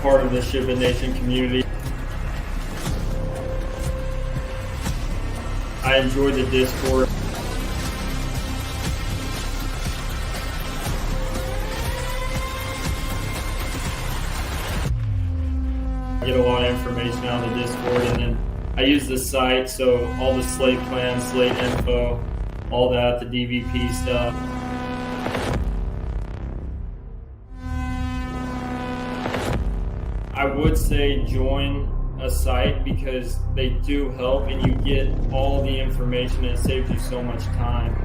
part of the SHIPIT Nation community. I enjoy the Discord. I get a lot of information out of the Discord, and then I use the site, so all the slate plans, slate info, all that, the DVP stuff. I would say join a site because they do help and you get all the information and it saves you so much time.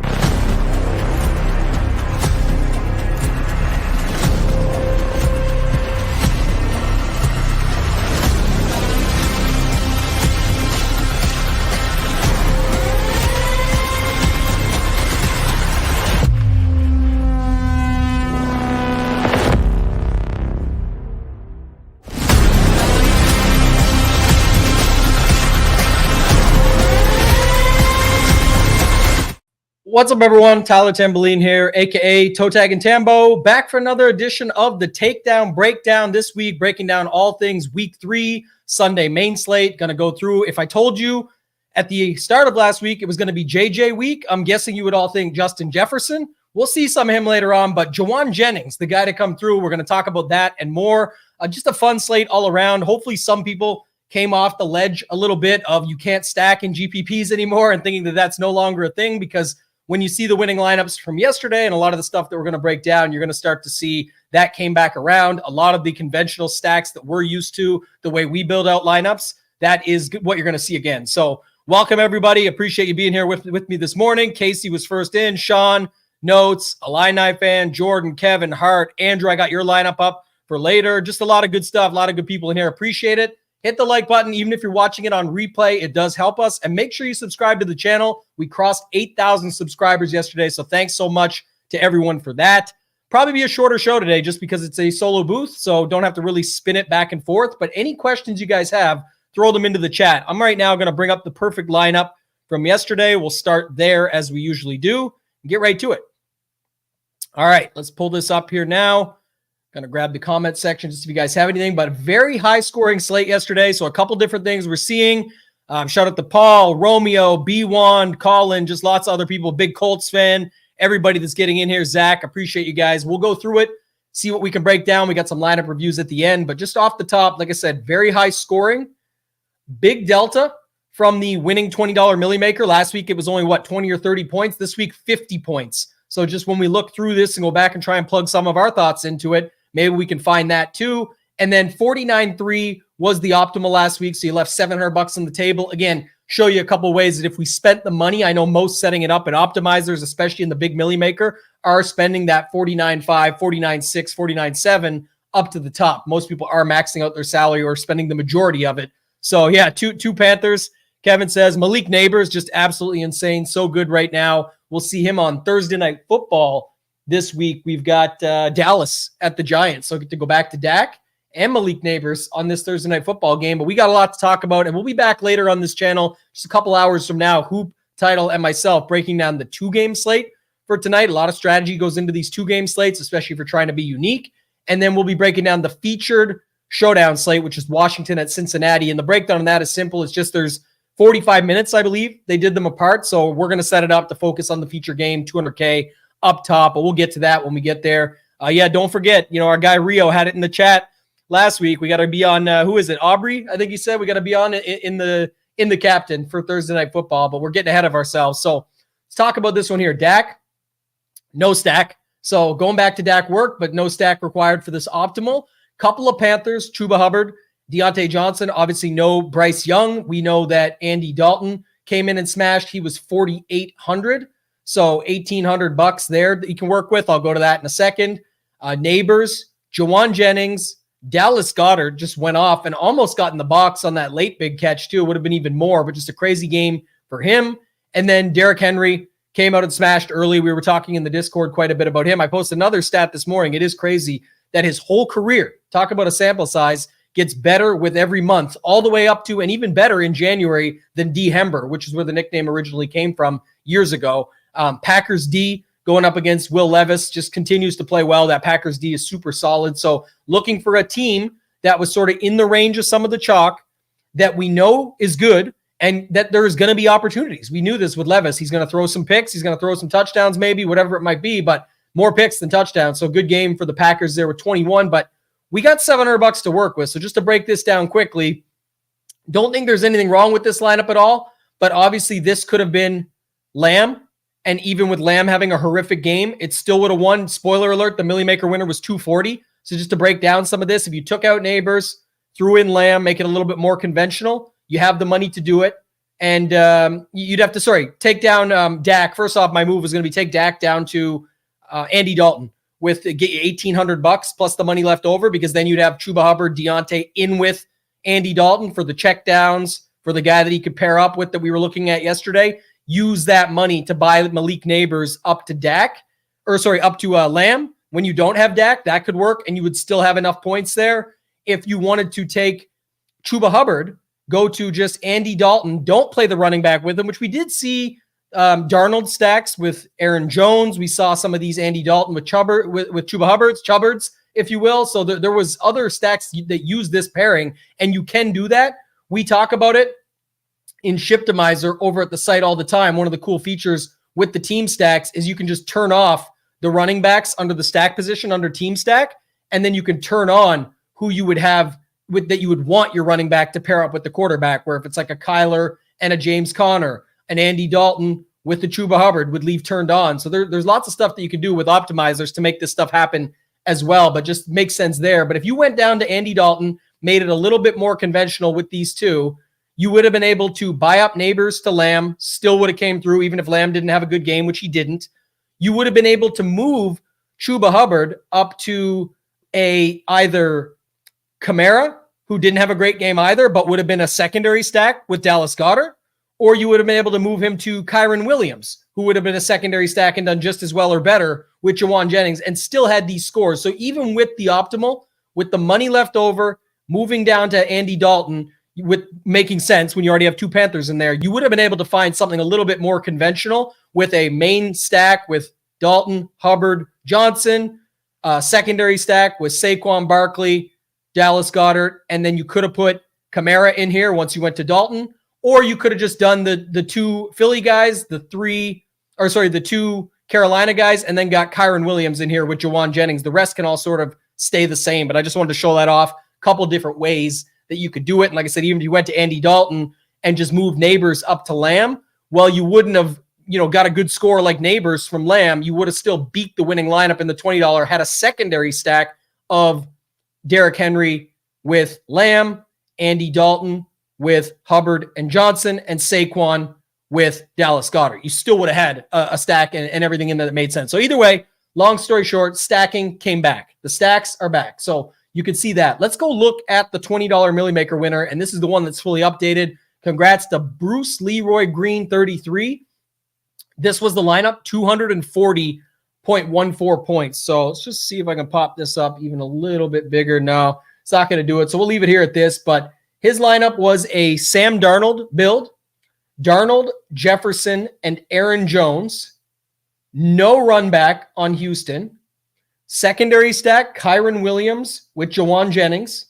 What's up, everyone? Tyler Tamboline here, aka ToeTagginTambo, back for another edition of the Takedown Breakdown. This week, breaking down all things Week 3, Sunday main slate. Going to go through. If I told you at the start of last week it was going to be JJ week, I'm guessing you would all think Justin Jefferson. We'll see some of him later on, but Jauan Jennings, the guy to come through. We're going to talk about that and more. Just a fun slate all around. Hopefully, some people came off the ledge a little bit of you can't stack in GPPs anymore and thinking that that's no longer a thing, because when you see the winning lineups from yesterday and a lot of the stuff that we're going to break down, you're going to start to see that came back around. A lot of the conventional stacks that we're used to, the way we build out lineups, that is what you're going to see again. So welcome, everybody. Appreciate you being here with me this morning. Casey was first in. Sean, Notes, Illini fan, Jordan, Kevin, Hart, Andrew, I got your lineup up for later. Just a lot of good stuff, a lot of good people in here. Appreciate it. Hit the like button. Even if you're watching it on replay, it does help us. And make sure you subscribe to the channel. We crossed 8,000 subscribers yesterday, so thanks so much to everyone for that. Probably be a shorter show today just because it's a solo booth, so don't have to really spin it back and forth. But any questions you guys have, throw them into the chat. I'm right now going to bring up the perfect lineup from yesterday. We'll start there as we usually do and get right to it. All right, let's pull this up here now. Going to grab the comment section just if you guys have anything, but a very high scoring slate yesterday. So a couple different things we're seeing. Shout out to Paul, Romeo, B1, Colin, just lots of other people. Big Colts fan, everybody that's getting in here. Zach, appreciate you guys. We'll go through it, see what we can break down. We got some lineup reviews at the end, but just off the top, like I said, very high scoring. Big delta from the winning $20 Millie Maker. Last week, it was only 20 or 30 points. This week, 50 points. So just when we look through this and go back and try and plug some of our thoughts into it, maybe we can find that too. And then 49.3 was the optimal last week. So you left $700 on the table. Again, show you a couple of ways that if we spent the money, I know most setting it up and optimizers, especially in the big Millie Maker, are spending that 49.5, 49.6, 49.7 up to the top. Most people are maxing out their salary or spending the majority of it. So yeah, two Panthers. Kevin says Malik Neighbors, just absolutely insane. So good right now. We'll see him on Thursday Night Football. This week, we've got Dallas at the Giants. So I get to go back to Dak and Malik Neighbors on this Thursday Night Football game. But we got a lot to talk about, and we'll be back later on this channel, just a couple hours from now, Hoop, Title, and myself breaking down the 2-game slate for tonight. A lot of strategy goes into these 2-game slates, especially if you're trying to be unique. And then we'll be breaking down the featured showdown slate, which is Washington at Cincinnati. And the breakdown on that is simple. It's just there's 45 minutes, I believe. They did them apart. So we're going to set it up to focus on the feature game, 200K. Up top, but we'll get to that when we get there. Yeah, don't forget, our guy Rio had it in the chat last week. We got to be on, who is it? Aubrey, I think he said we got to be on in the captain for Thursday Night Football, but we're getting ahead of ourselves. So let's talk about this one here. Dak, no stack. So going back to Dak work, but no stack required for this optimal. Couple of Panthers, Chuba Hubbard, Deontay Johnson, obviously no Bryce Young. We know that Andy Dalton came in and smashed. He was 4,800. So $1,800 there that you can work with. I'll go to that in a second. Neighbors, Jauan Jennings, Dallas Goedert just went off and almost got in the box on that late big catch too. It would have been even more, but just a crazy game for him. And then Derrick Henry came out and smashed early. We were talking in the Discord quite a bit about him. I posted another stat this morning. It is crazy that his whole career, talk about a sample size, gets better with every month, all the way up to and even better in January than D. Hember, which is where the nickname originally came from years ago. Packers D going up against Will Levis just continues to play well. That Packers D is super solid. So looking for a team that was sort of in the range of some of the chalk that we know is good and that there's going to be opportunities. We knew this with Levis. He's going to throw some picks. He's going to throw some touchdowns, maybe, whatever it might be, but more picks than touchdowns. So good game for the Packers there with 21, but we got $700 to work with. So just to break this down quickly, don't think there's anything wrong with this lineup at all, but obviously this could have been Lamb. And even with Lamb having a horrific game, it still would have won. Spoiler alert, the Millie Maker winner was 240. So just to break down some of this, if you took out Neighbors, threw in Lamb, make it a little bit more conventional, you have the money to do it. And you'd have to, take down Dak. First off, my move was going to be take Dak down to Andy Dalton with $1,800 plus the money left over, because then you'd have Chuba Hubbard, Deontay in with Andy Dalton for the check downs, for the guy that he could pair up with that we were looking at yesterday. Use that money to buy Malik Neighbors up to Lamb. When you don't have Dak, that could work, and you would still have enough points there. If you wanted to take Chuba Hubbard, go to just Andy Dalton. Don't play the running back with him, which we did see Darnold stacks with Aaron Jones. We saw some of these Andy Dalton with Chuba Hubbards, if you will. So there was other stacks that use this pairing, and you can do that. We talk about it in Shiptimizer over at the site all the time. One of the cool features with the team stacks is you can just turn off the running backs under the stack position under team stack, and then you can turn on who you would have that you would want your running back to pair up with the quarterback, where if it's like a Kyler and a James Conner, an Andy Dalton with the Chuba Hubbard would leave turned on. So there's lots of stuff that you can do with optimizers to make this stuff happen as well, but just makes sense there. But if you went down to Andy Dalton, made it a little bit more conventional with these two, you would have been able to buy up Neighbors to Lamb, still would have came through, even if Lamb didn't have a good game, which he didn't. You would have been able to move Chuba Hubbard up to either Kamara, who didn't have a great game either, but would have been a secondary stack with Dallas Goedert, or you would have been able to move him to Kyron Williams, who would have been a secondary stack and done just as well or better with Jawan Jennings and still had these scores. So even with the optimal, with the money left over, moving down to Andy Dalton, with making sense when you already have two Panthers in there, you would have been able to find something a little bit more conventional with a main stack with Dalton, Hubbard, Johnson, secondary stack with Saquon Barkley, Dallas Goedert, and then you could have put Kamara in here once you went to Dalton, or you could have just done the two Philly guys, the two Carolina guys, and then got Kyron Williams in here with Jawan Jennings. The rest can all sort of stay the same, but I just wanted to show that off. A couple different ways that you could do it. And like I said, even if you went to Andy Dalton and just moved Neighbors up to Lamb, well, you wouldn't have, got a good score like Neighbors from Lamb. You would have still beat the winning lineup in the $20, had a secondary stack of Derrick Henry with Lamb, Andy Dalton with Hubbard and Johnson, and Saquon with Dallas Goedert. You still would have had a stack and everything in there that made sense. So either way, long story short, stacking came back. The stacks are back. So you can see that. Let's go look at the $20 Millie Maker winner, and this is the one that's fully updated. Congrats to Bruce Leroy Green 33. This was the lineup, 240.14 points. So let's just see if I can pop this up even a little bit bigger. No, it's not going to do it. So we'll leave it here at this. But his lineup was a Sam Darnold build, Darnold, Jefferson, and Aaron Jones. No run back on Houston. Secondary stack, Kyron Williams with Jawan Jennings.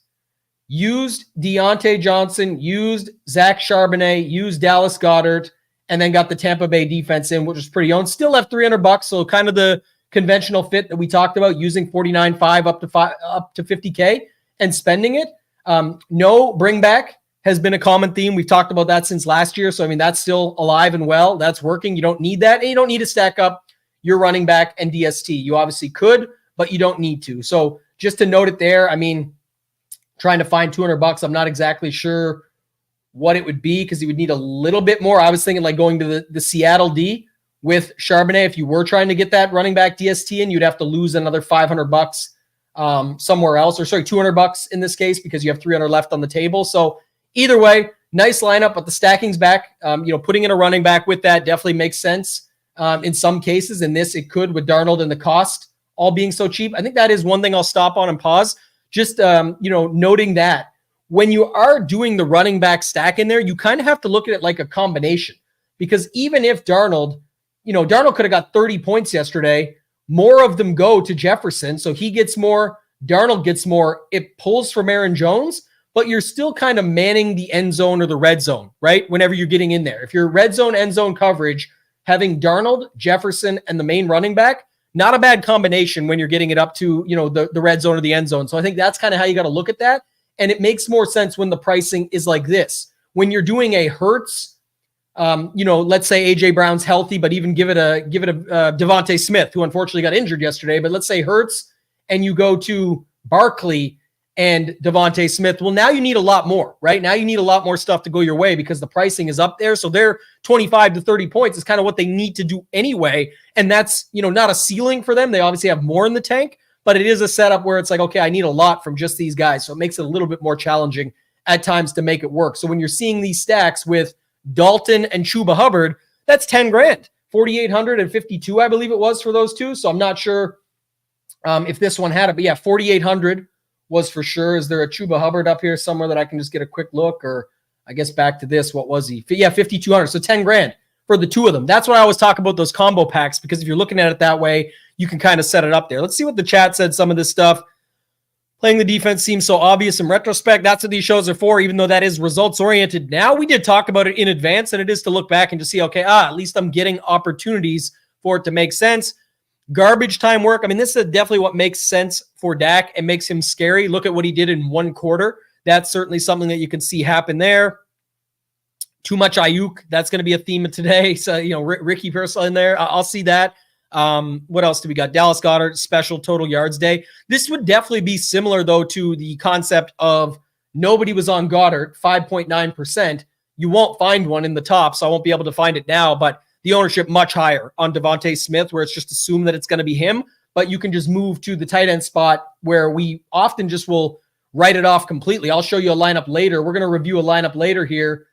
Used Deontay Johnson, used Zach Charbonnet, used Dallas Goedert, and then got the Tampa Bay defense in, which was pretty owned. Still left $300, so kind of the conventional fit that we talked about, using 49.5 up to 50K and spending it. No bring back has been a common theme. We've talked about that since last year. So, that's still alive and well. That's working. You don't need that. And you don't need to stack up your running back and DST. You obviously could, but you don't need to. So just to note it there, trying to find $200, I'm not exactly sure what it would be because you would need a little bit more. I was thinking like going to the Seattle D with Charbonnet. If you were trying to get that running back DST in, you'd have to lose another $500 somewhere else, or $200 in this case, because you have 300 left on the table. So either way, nice lineup, but the stacking's back. Putting in a running back with that definitely makes sense in some cases. In this, it could with Darnold and the cost all being so cheap. I think that is one thing I'll stop on and pause. Just, noting that when you are doing the running back stack in there, you kind of have to look at it like a combination, because even if Darnold could have got 30 points yesterday, more of them go to Jefferson. So he gets more. Darnold gets more, it pulls from Aaron Jones, but you're still kind of manning the end zone or the red zone, right? Whenever you're getting in there. If you're red zone, end zone coverage, having Darnold, Jefferson, and the main running back, not a bad combination when you're getting it up to, the red zone or the end zone. So I think that's kind of how you got to look at that. And it makes more sense when the pricing is like this. When you're doing a Hurts, let's say AJ Brown's healthy, but even give it a Devontae Smith, who unfortunately got injured yesterday. But let's say Hurts, and you go to Barkley and Devontae Smith. Well, now you need a lot more, right? Now you need a lot more stuff to go your way because the pricing is up there. So their 25 to 30 points is kind of what they need to do anyway. And that's, not a ceiling for them. They obviously have more in the tank, but it is a setup where it's like, okay, I need a lot from just these guys. So it makes it a little bit more challenging at times to make it work. So when you're seeing these stacks with Dalton and Chuba Hubbard, that's 10 grand, 4,852, I believe it was for those two. So I'm not sure if this one had it, but yeah, 4,800 was for sure. Is there a Chuba Hubbard up here somewhere that I can just get a quick look? Or I guess back to this, what was he? Yeah, 5,200. So 10 grand for the two of them. That's why I always talk about those combo packs, because if you're looking at it that way, you can kind of set it up there. Let's see what the chat said. Some of this stuff. Playing the defense seems so obvious in retrospect. That's what these shows are for, even though that is results oriented. Now we did talk about it in advance, and it is to look back and to see, okay, at least I'm getting opportunities for it to make sense. Garbage time work. I mean, this is definitely what makes sense for Dak and makes him scary. Look at what he did in one quarter. That's certainly something that you can see happen there. Too much Ayuk. That's going to be a theme of today. So, Ricky Pearsall in there. I'll see that. What else do we got? Dallas Goedert, special total yards day. This would definitely be similar, though, to the concept of nobody was on Goddard, 5.9%. You won't find one in the top, so I won't be able to find it now, but the ownership much higher on Devontae Smith, where it's just assumed that it's going to be him, but you can just move to the tight end spot where we often just will write it off completely. I'll show you a lineup later. We're going to review a lineup later here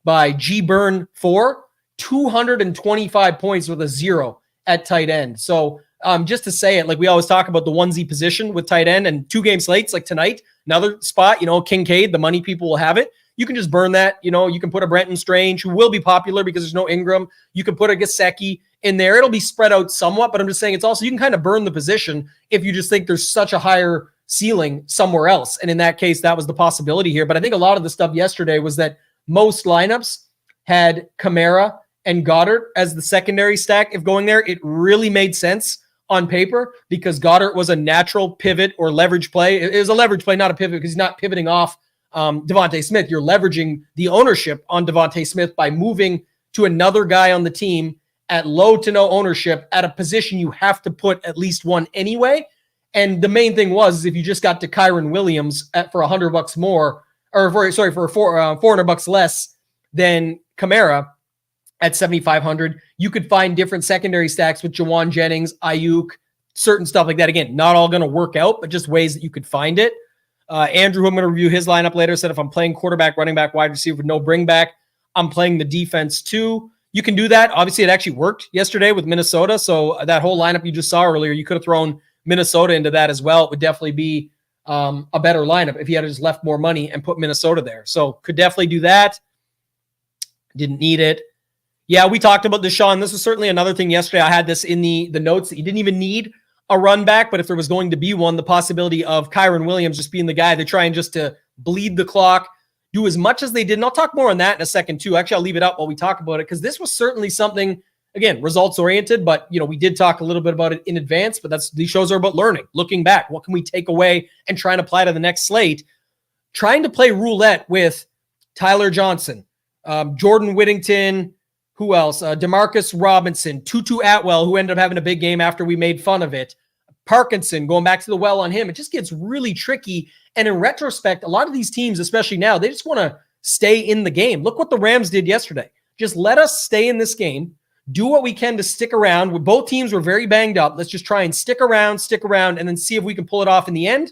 by G Burn 4, 225 points with a 0 at tight end. So just to say it, like we always talk about the onesie position with tight end and 2-game slates like tonight, another spot, Kincaid, the money people will have it. You can just burn that. You can put a Brenton Strange, who will be popular because there's no Ingram. You can put a Gesicki in there. It'll be spread out somewhat, but I'm just saying it's also, you can kind of burn the position if you just think there's such a higher ceiling somewhere else. And in that case, that was the possibility here. But I think a lot of the stuff yesterday was that most lineups had Kamara and Goddard as the secondary stack. If going there, it really made sense on paper because Goddard was a natural pivot or leverage play. It was a leverage play, not a pivot, because he's not pivoting off Devontae Smith. You're leveraging the ownership on Devontae Smith by moving to another guy on the team at low to no ownership at a position you have to put at least one anyway. And the main thing was if you just got to Kyron Williams for $100 more, or for $400 less than Kamara at 7,500, you could find different secondary stacks with Jawan Jennings, Ayuk, certain stuff like that. Again, not all going to work out, but just ways that you could find it. Andrew, who I'm going to review his lineup later, said if I'm playing quarterback, running back, wide receiver with no bring back, I'm playing the defense too. You can do that. Obviously, it actually worked yesterday with Minnesota. So that whole lineup you just saw earlier, you could have thrown Minnesota into that as well. It would definitely be a better lineup if you had just left more money and put Minnesota there. So could definitely do that. Didn't need it. Yeah, we talked about this, Sean. This was certainly another thing yesterday. I had this in the notes that you didn't even need a run back, but if there was going to be one, the possibility of Kyron Williams just being the guy they're trying just to bleed the clock, do as much as they did. And I'll talk more on that in a second too. Actually, I'll leave it up while we talk about it because this was certainly something, again, results oriented, but we did talk a little bit about it in advance, but these shows are about learning, looking back. What can we take away and try and apply to the next slate? Trying to play roulette with Tyler Johnson, Jordan Whittington, who else? Demarcus Robinson, Tutu Atwell, who ended up having a big game after we made fun of it. Parkinson, going back to the well on him. It just gets really tricky. And in retrospect, a lot of these teams, especially now, they just want to stay in the game. Look what the Rams did yesterday. Just let us stay in this game, do what we can to stick around. Both teams were very banged up. Let's just try and stick around, and then see if we can pull it off in the end.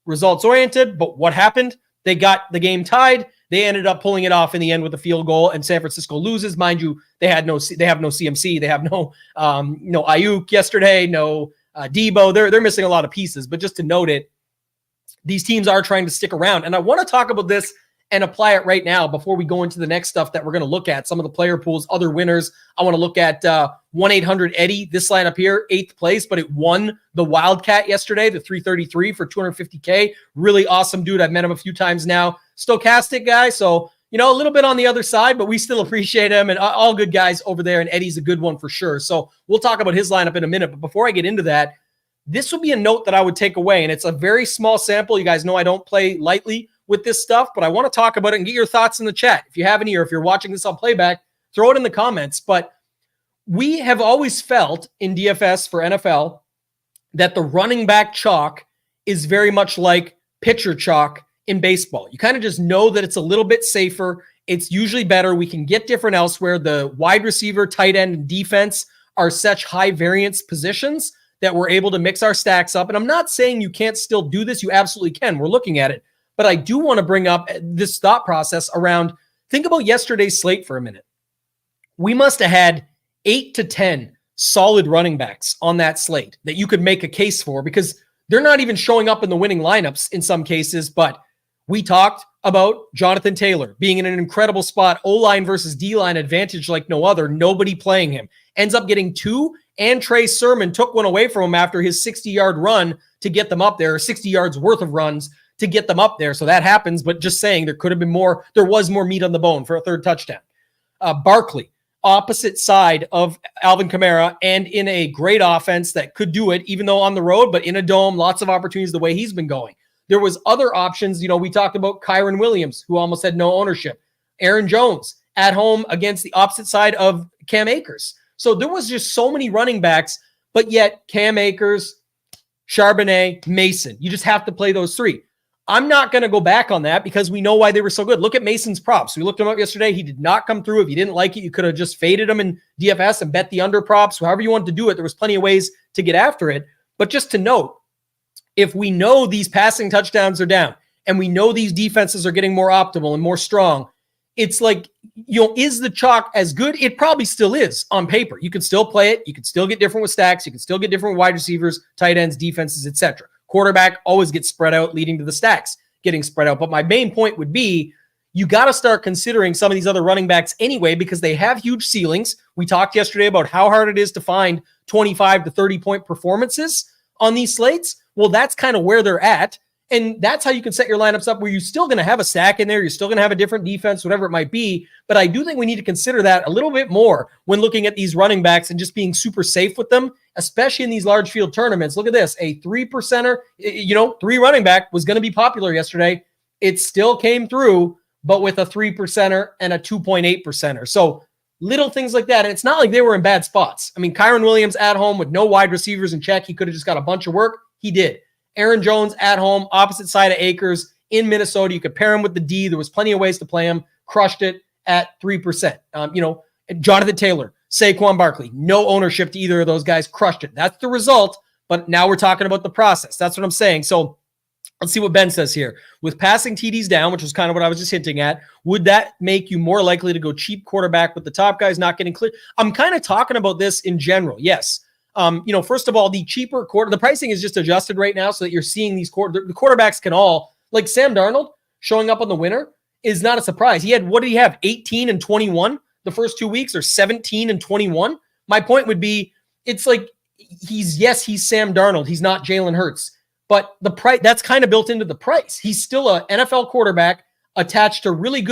Results oriented, but what happened? They got the game tied. They ended up pulling it off in the end with a field goal, and San Francisco loses. Mind you, they have no CMC. They have no Ayuk yesterday, no Debo. They're missing a lot of pieces. But just to note it, these teams are trying to stick around. And I want to talk about this and apply it right now before we go into the next stuff that we're going to look at. Some of the player pools, other winners. I want to look at 1-800-EDDIE, this lineup here, 8th place, but it won the Wildcat yesterday, the 333 for $250K. Really awesome dude. I've met him a few times now. Stochastic guy, so a little bit on the other side, but we still appreciate him, and all good guys over there, and Eddie's a good one for sure. So we'll talk about his lineup in a minute, but before I get into that, this would be a note that I would take away, and it's a very small sample. You guys know I don't play lightly with this stuff, but I want to talk about it and get your thoughts in the chat. If you have any, or if you're watching this on playback, throw it in the comments. But we have always felt in DFS for NFL that the running back chalk is very much like pitcher chalk in baseball. You kind of just know that it's a little bit safer. It's usually better. We can get different elsewhere. The wide receiver, tight end, and defense are such high variance positions that we're able to mix our stacks up. And I'm not saying you can't still do this. You absolutely can. We're looking at it. But I do want to bring up this thought process around, think about yesterday's slate for a minute. We must have had 8 to 10 solid running backs on that slate that you could make a case for, because they're not even showing up in the winning lineups in some cases. But we talked about Jonathan Taylor being in an incredible spot, O-line versus D-line advantage like no other, nobody playing him. Ends up getting 2, and Trey Sermon took one away from him after his 60-yard run to get them up there, or 60 yards worth of runs to get them up there. So that happens, but just saying there could have been more. There was more meat on the bone for a third touchdown. Barkley, opposite side of Alvin Kamara, and in a great offense that could do it, even though on the road, but in a dome, lots of opportunities the way he's been going. There was other options. We talked about Kyron Williams, who almost had no ownership. Aaron Jones at home against the opposite side of Cam Akers. So there was just so many running backs, but yet Cam Akers, Charbonnet, Mason, you just have to play those 3. I'm not going to go back on that because we know why they were so good. Look at Mason's props. We looked him up yesterday. He did not come through. If you didn't like it, you could have just faded him in DFS and bet the under props. However you wanted to do it, there was plenty of ways to get after it. But just to note, if we know these passing touchdowns are down and we know these defenses are getting more optimal and more strong, it's like, is the chalk as good? It probably still is on paper. You can still play it. You can still get different with stacks. You can still get different with wide receivers, tight ends, defenses, etc. Quarterback always gets spread out, leading to the stacks getting spread out. But my main point would be, you got to start considering some of these other running backs anyway, because they have huge ceilings. We talked yesterday about how hard it is to find 25 to 30 point performances on these slates. Well, that's kind of where they're at. And that's how you can set your lineups up, where you're still going to have a stack in there. You're still going to have a different defense, whatever it might be. But I do think we need to consider that a little bit more when looking at these running backs and just being super safe with them, especially in these large field tournaments. Look at this, a 3%er, 3 running back was going to be popular yesterday. It still came through, but with a 3%er and a 2.8%er. So little things like that. And it's not like they were in bad spots. I mean, Kyron Williams at home with no wide receivers in check. He could have just got a bunch of work. He did. Aaron Jones at home, opposite side of Akers in Minnesota. You could pair him with the D. There was plenty of ways to play him. Crushed it at 3%. Jonathan Taylor, Saquon Barkley, no ownership to either of those guys. Crushed it. That's the result. But now we're talking about the process. That's what I'm saying. So let's see what Ben says here. With passing TDs down, which was kind of what I was just hinting at, would that make you more likely to go cheap quarterback with the top guys not getting clear? I'm kind of talking about this in general. Yes. First of all, the cheaper the pricing is just adjusted right now so that you're seeing these the quarterbacks can all, like Sam Darnold showing up on the winner is not a surprise. What did he have? 18 and 21 the first 2 weeks, or 17 and 21? My point would be, it's like, he's Sam Darnold. He's not Jalen Hurts, but the price, that's kind of built into the price. He's still an NFL quarterback attached to a really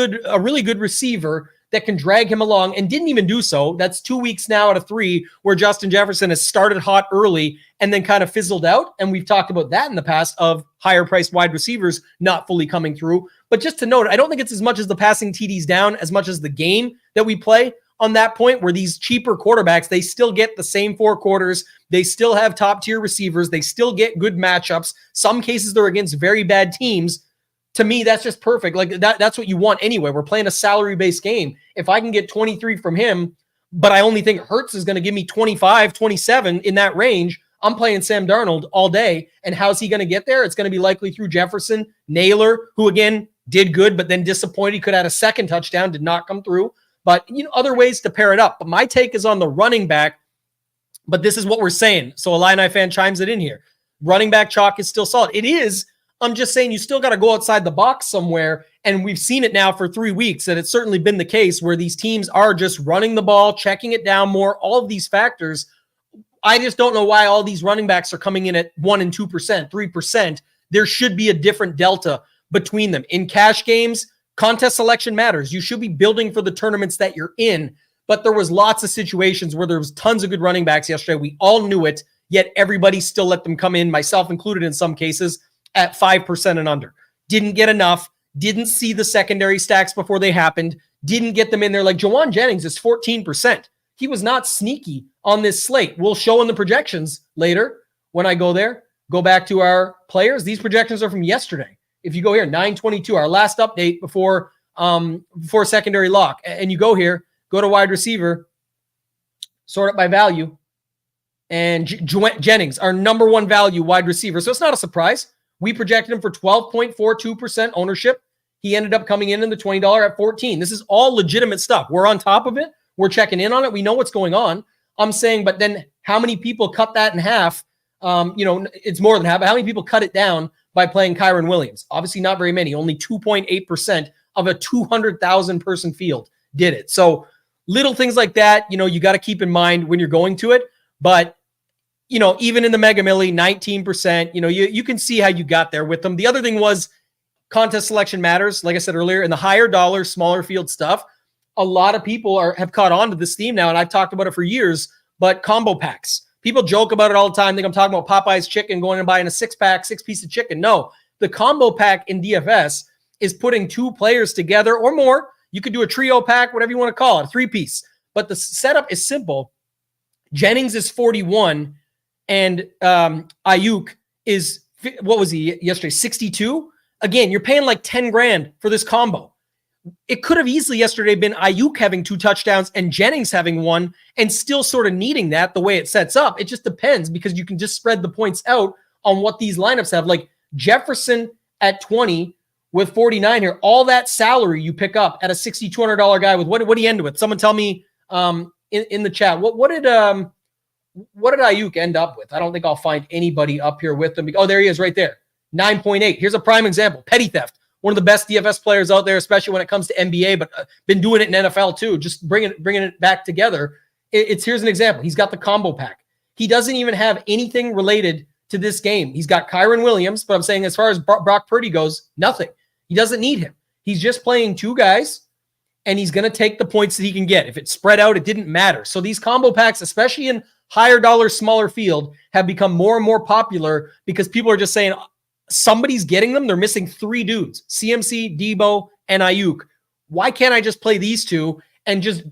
good receiver that can drag him along, and didn't even do so. That's 2 weeks now out of 3 where Justin Jefferson has started hot early and then kind of fizzled out. And we've talked about that in the past of higher priced wide receivers not fully coming through. But just to note, I don't think it's as much as the passing TDs down as much as the game that we play on that point, where these cheaper quarterbacks, they still get the same 4 quarters. They still have top tier receivers. They still get good matchups. Some cases they're against very bad teams. To me, that's just perfect. Like that's what you want anyway. We're playing a salary-based game. If I can get 23 from him, but I only think Hurts is going to give me 25, 27 in that range, I'm playing Sam Darnold all day. And how's he going to get there? It's going to be likely through Jefferson, Naylor, who again did good, but then disappointed. He could have had a second touchdown, did not come through. But other ways to pair it up. But my take is on the running back. But this is what we're saying. So Illini fan chimes it in here. Running back chalk is still solid. It is. I'm just saying you still got to go outside the box somewhere And we've seen it now for 3 weeks that it's certainly been the case where these teams are just running the ball, checking it down more, all of these factors. I just don't know why all these running backs are coming in at 1% and 2%, 3%. There should be a different delta between them. In cash games, contest selection matters. You should be building for the tournaments that you're in. But there was lots of situations where there was tons of good running backs yesterday. We all knew it, yet everybody still let them come in, myself included in some cases, at 5% and under. Didn't get enough, didn't see the secondary stacks before they happened, didn't get them in there. Like Jawan Jennings is 14%. He was not sneaky on this slate. We'll show in the projections later when I go there. Go back to our players. These projections are from yesterday. If you go here, 9/22, our last update before secondary lock, and you go here, go to wide receiver, sort it by value, and Jennings, our number one value wide receiver. So it's not a surprise. We projected him for 12.42% ownership. He ended up coming in the $20 at 14. This is all legitimate stuff. We're on top of it. We're checking in on it. We know what's going on. I'm saying, but then how many people cut that in half? It's more than half. But how many people cut it down by playing Kyren Williams? Obviously not very many. Only 2.8% of a 200,000 person field did it. So little things like that, you got to keep in mind when you're going to it. But, even in the Mega Milli, 19%, you can see how you got there with them. The other thing was contest selection matters. Like I said earlier, in the higher dollar, smaller field stuff, a lot of people have caught on to this theme now, and I've talked about it for years, but combo packs. People joke about it all the time. Think I'm talking about Popeye's chicken, going and buying a 6-piece of chicken. No, the combo pack in DFS is putting 2 players together or more. You could do a trio pack, whatever you want to call it, a 3-piece. But the setup is simple. Jennings is 41, and Ayuk is, what was he yesterday, 62? Again, you're paying like 10 grand for this combo. It could have easily yesterday been Ayuk having 2 touchdowns and Jennings having 1 and still sort of needing that the way it sets up. It just depends because you can just spread the points out on what these lineups have. Like Jefferson at 20 with 49 here, all that salary you pick up at a $6,200 guy with what did he end with? Someone tell me in the chat. What did Ayuk end up with? I don't think I'll find anybody up here with them. Oh, there he is right there. 9.8. Here's a prime example. Petty theft. One of the best DFS players out there, especially when it comes to NBA, but been doing it in NFL too, just bringing it back together. Here's an example. He's got the combo pack. He doesn't even have anything related to this game. He's got Kyren Williams, but I'm saying as far as Brock Purdy goes, nothing. He doesn't need him. He's just playing 2 guys, and he's going to take the points that he can get. If it's spread out, it didn't matter. So these combo packs, especially in higher dollar, smaller field, have become more and more popular because people are just saying, somebody's getting them. They're missing 3 dudes, CMC, Debo, and Ayuk. Why can't I just play these 2 and just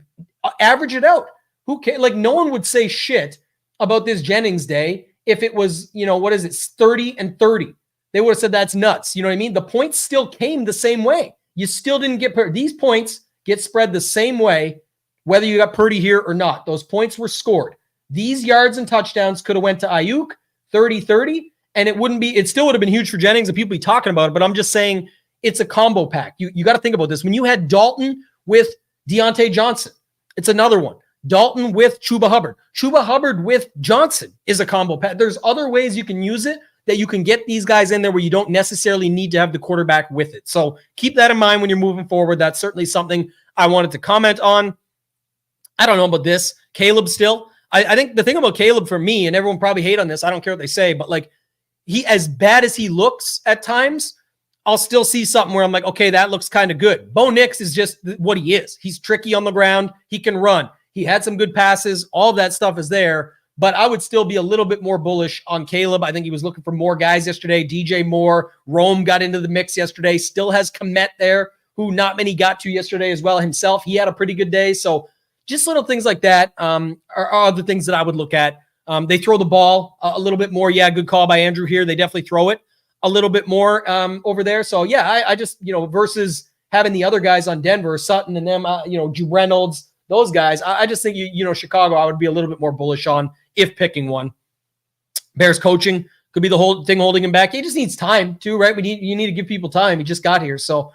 average it out? Who can? Like, no one would say shit about this Jennings day if it was, 30 and 30. They would have said that's nuts. You know what I mean? The points still came the same way. You still didn't get these points get spread the same way, whether you got Purdy here or not. Those points were scored. These yards and touchdowns could have went to Ayuk, 30-30. And it still would have been huge for Jennings and people be talking about it, but I'm just saying it's a combo pack. You got to think about this. When you had Dalton with Deontay Johnson, it's another one. Dalton with Chuba Hubbard. Chuba Hubbard with Johnson is a combo pack. There's other ways you can use it that you can get these guys in there where you don't necessarily need to have the quarterback with it. So keep that in mind when you're moving forward. That's certainly something I wanted to comment on. I don't know about this. Caleb still. I think the thing about Caleb for me, and everyone probably hate on this, I don't care what they say, but like, he, as bad as he looks at times, I'll still see something where I'm like, okay, that looks kind of good. Bo Nix is just what he is. He's tricky on the ground. He can run. He had some good passes. All of that stuff is there. But I would still be a little bit more bullish on Caleb. I think he was looking for more guys yesterday. DJ Moore, Rome got into the mix yesterday. Still has Komet there, who not many got to yesterday as well himself. He had a pretty good day. So just little things like that are other things that I would look at. They throw the ball a little bit more. Yeah, good call by Andrew here. They definitely throw it a little bit more over there. So, yeah, I just, versus having the other guys on Denver, Sutton and them, Drew Reynolds, those guys, I just think, Chicago, I would be a little bit more bullish on if picking one. Bears coaching could be the whole thing holding him back. He just needs time too, right? You need to give people time. He just got here. So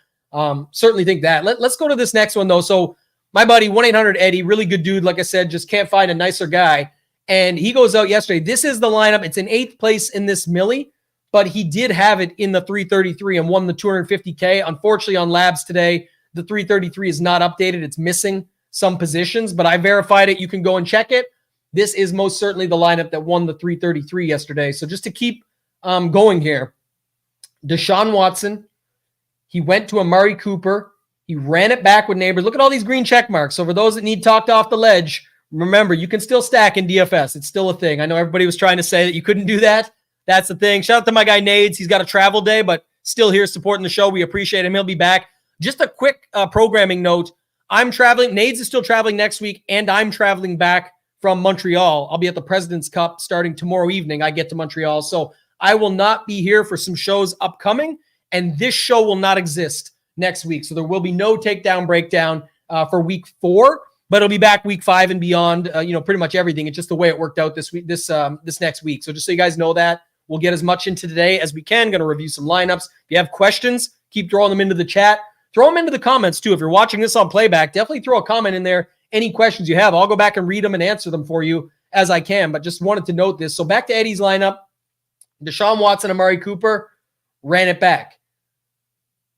certainly think that. Let's go to this next one, though. So my buddy, 1-800-EDDIE, really good dude. Like I said, just can't find a nicer guy. And he goes out yesterday. This is the lineup. It's in 8th place in this Millie but he did have it in the 333 and won the 250K. Unfortunately, on Labs today, the 333 is not updated. It's missing some positions, but I verified it. You can go and check it. This is most certainly the lineup that won the 333 yesterday. So just to keep going here, Deshaun Watson, he went to Amari Cooper. He ran it back with Neighbors. Look at all these green check marks. So for those that need talked off the ledge, remember, you can still stack in DFS. It's still a thing. I know everybody was trying to say that you couldn't do that. That's the thing. Shout out to my guy Nades. He's got a travel day, but still here supporting the show. We appreciate him. He'll be back. Just a quick programming note. I'm traveling. Nades is still traveling next week, and I'm traveling back from Montreal. I'll be at the President's Cup starting tomorrow evening. I get to Montreal. So I will not be here for some shows upcoming, and this show will not exist next week. So there will be no takedown breakdown for week 4, but it'll be back week 5 and beyond, pretty much everything. It's just the way it worked out this week, this next week. So just so you guys know that, we'll get as much into today as we can. Going to review some lineups. If you have questions, keep throwing them into the chat. Throw them into the comments too. If you're watching this on playback, definitely throw a comment in there. Any questions you have, I'll go back and read them and answer them for you as I can. But just wanted to note this. So back to Eddie's lineup. Deshaun Watson, Amari Cooper, ran it back.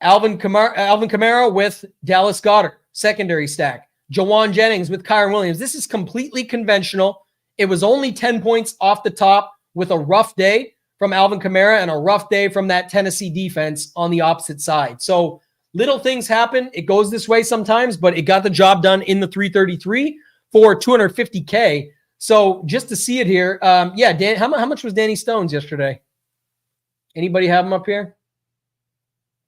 Alvin Kamara with Dallas Goedert, secondary stack. Jawan Jennings with Kyron Williams. This is completely conventional. It was only 10 points off the top with a rough day from Alvin Kamara and a rough day from that Tennessee defense on the opposite side. So little things happen. It goes this way sometimes, but it got the job done in the 333 for 250K. So just to see it here, Dan, how much was Danny Stones yesterday? Anybody have him up here?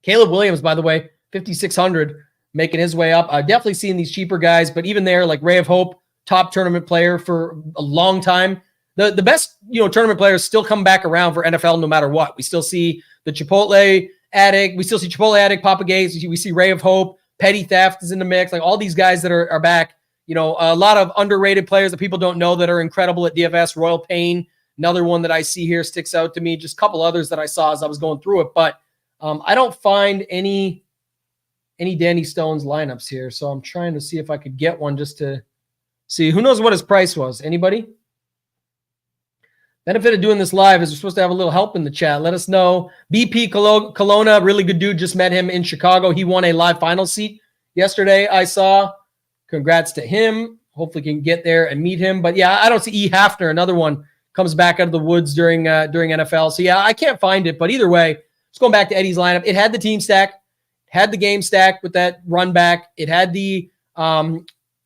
Caleb Williams, by the way, 5,600, making his way up. I've definitely seen these cheaper guys, but even there, like Ray of Hope, top tournament player for a long time. The best tournament players still come back around for NFL no matter what. We still see the Chipotle addict. We still see Chipotle addict, Papa Gates. We see Ray of Hope. Petty Theft is in the mix. Like all these guys that are back. A lot of underrated players that people don't know that are incredible at DFS. Royal Payne, another one that I see here sticks out to me. Just a couple others that I saw as I was going through it. But I don't find any Danny Stones lineups here. So I'm trying to see if I could get one just to see. Who knows what his price was? Anybody? Benefit of doing this live is we're supposed to have a little help in the chat. Let us know. BP Colonna, really good dude. Just met him in Chicago. He won a live final seat yesterday, I saw. Congrats to him. Hopefully can get there and meet him. But yeah, I don't see E. Hafner, another one, comes back out of the woods during NFL. So yeah, I can't find it. But either way, just going back to Eddie's lineup, it had the team stack, had the game stack with that run back. It had the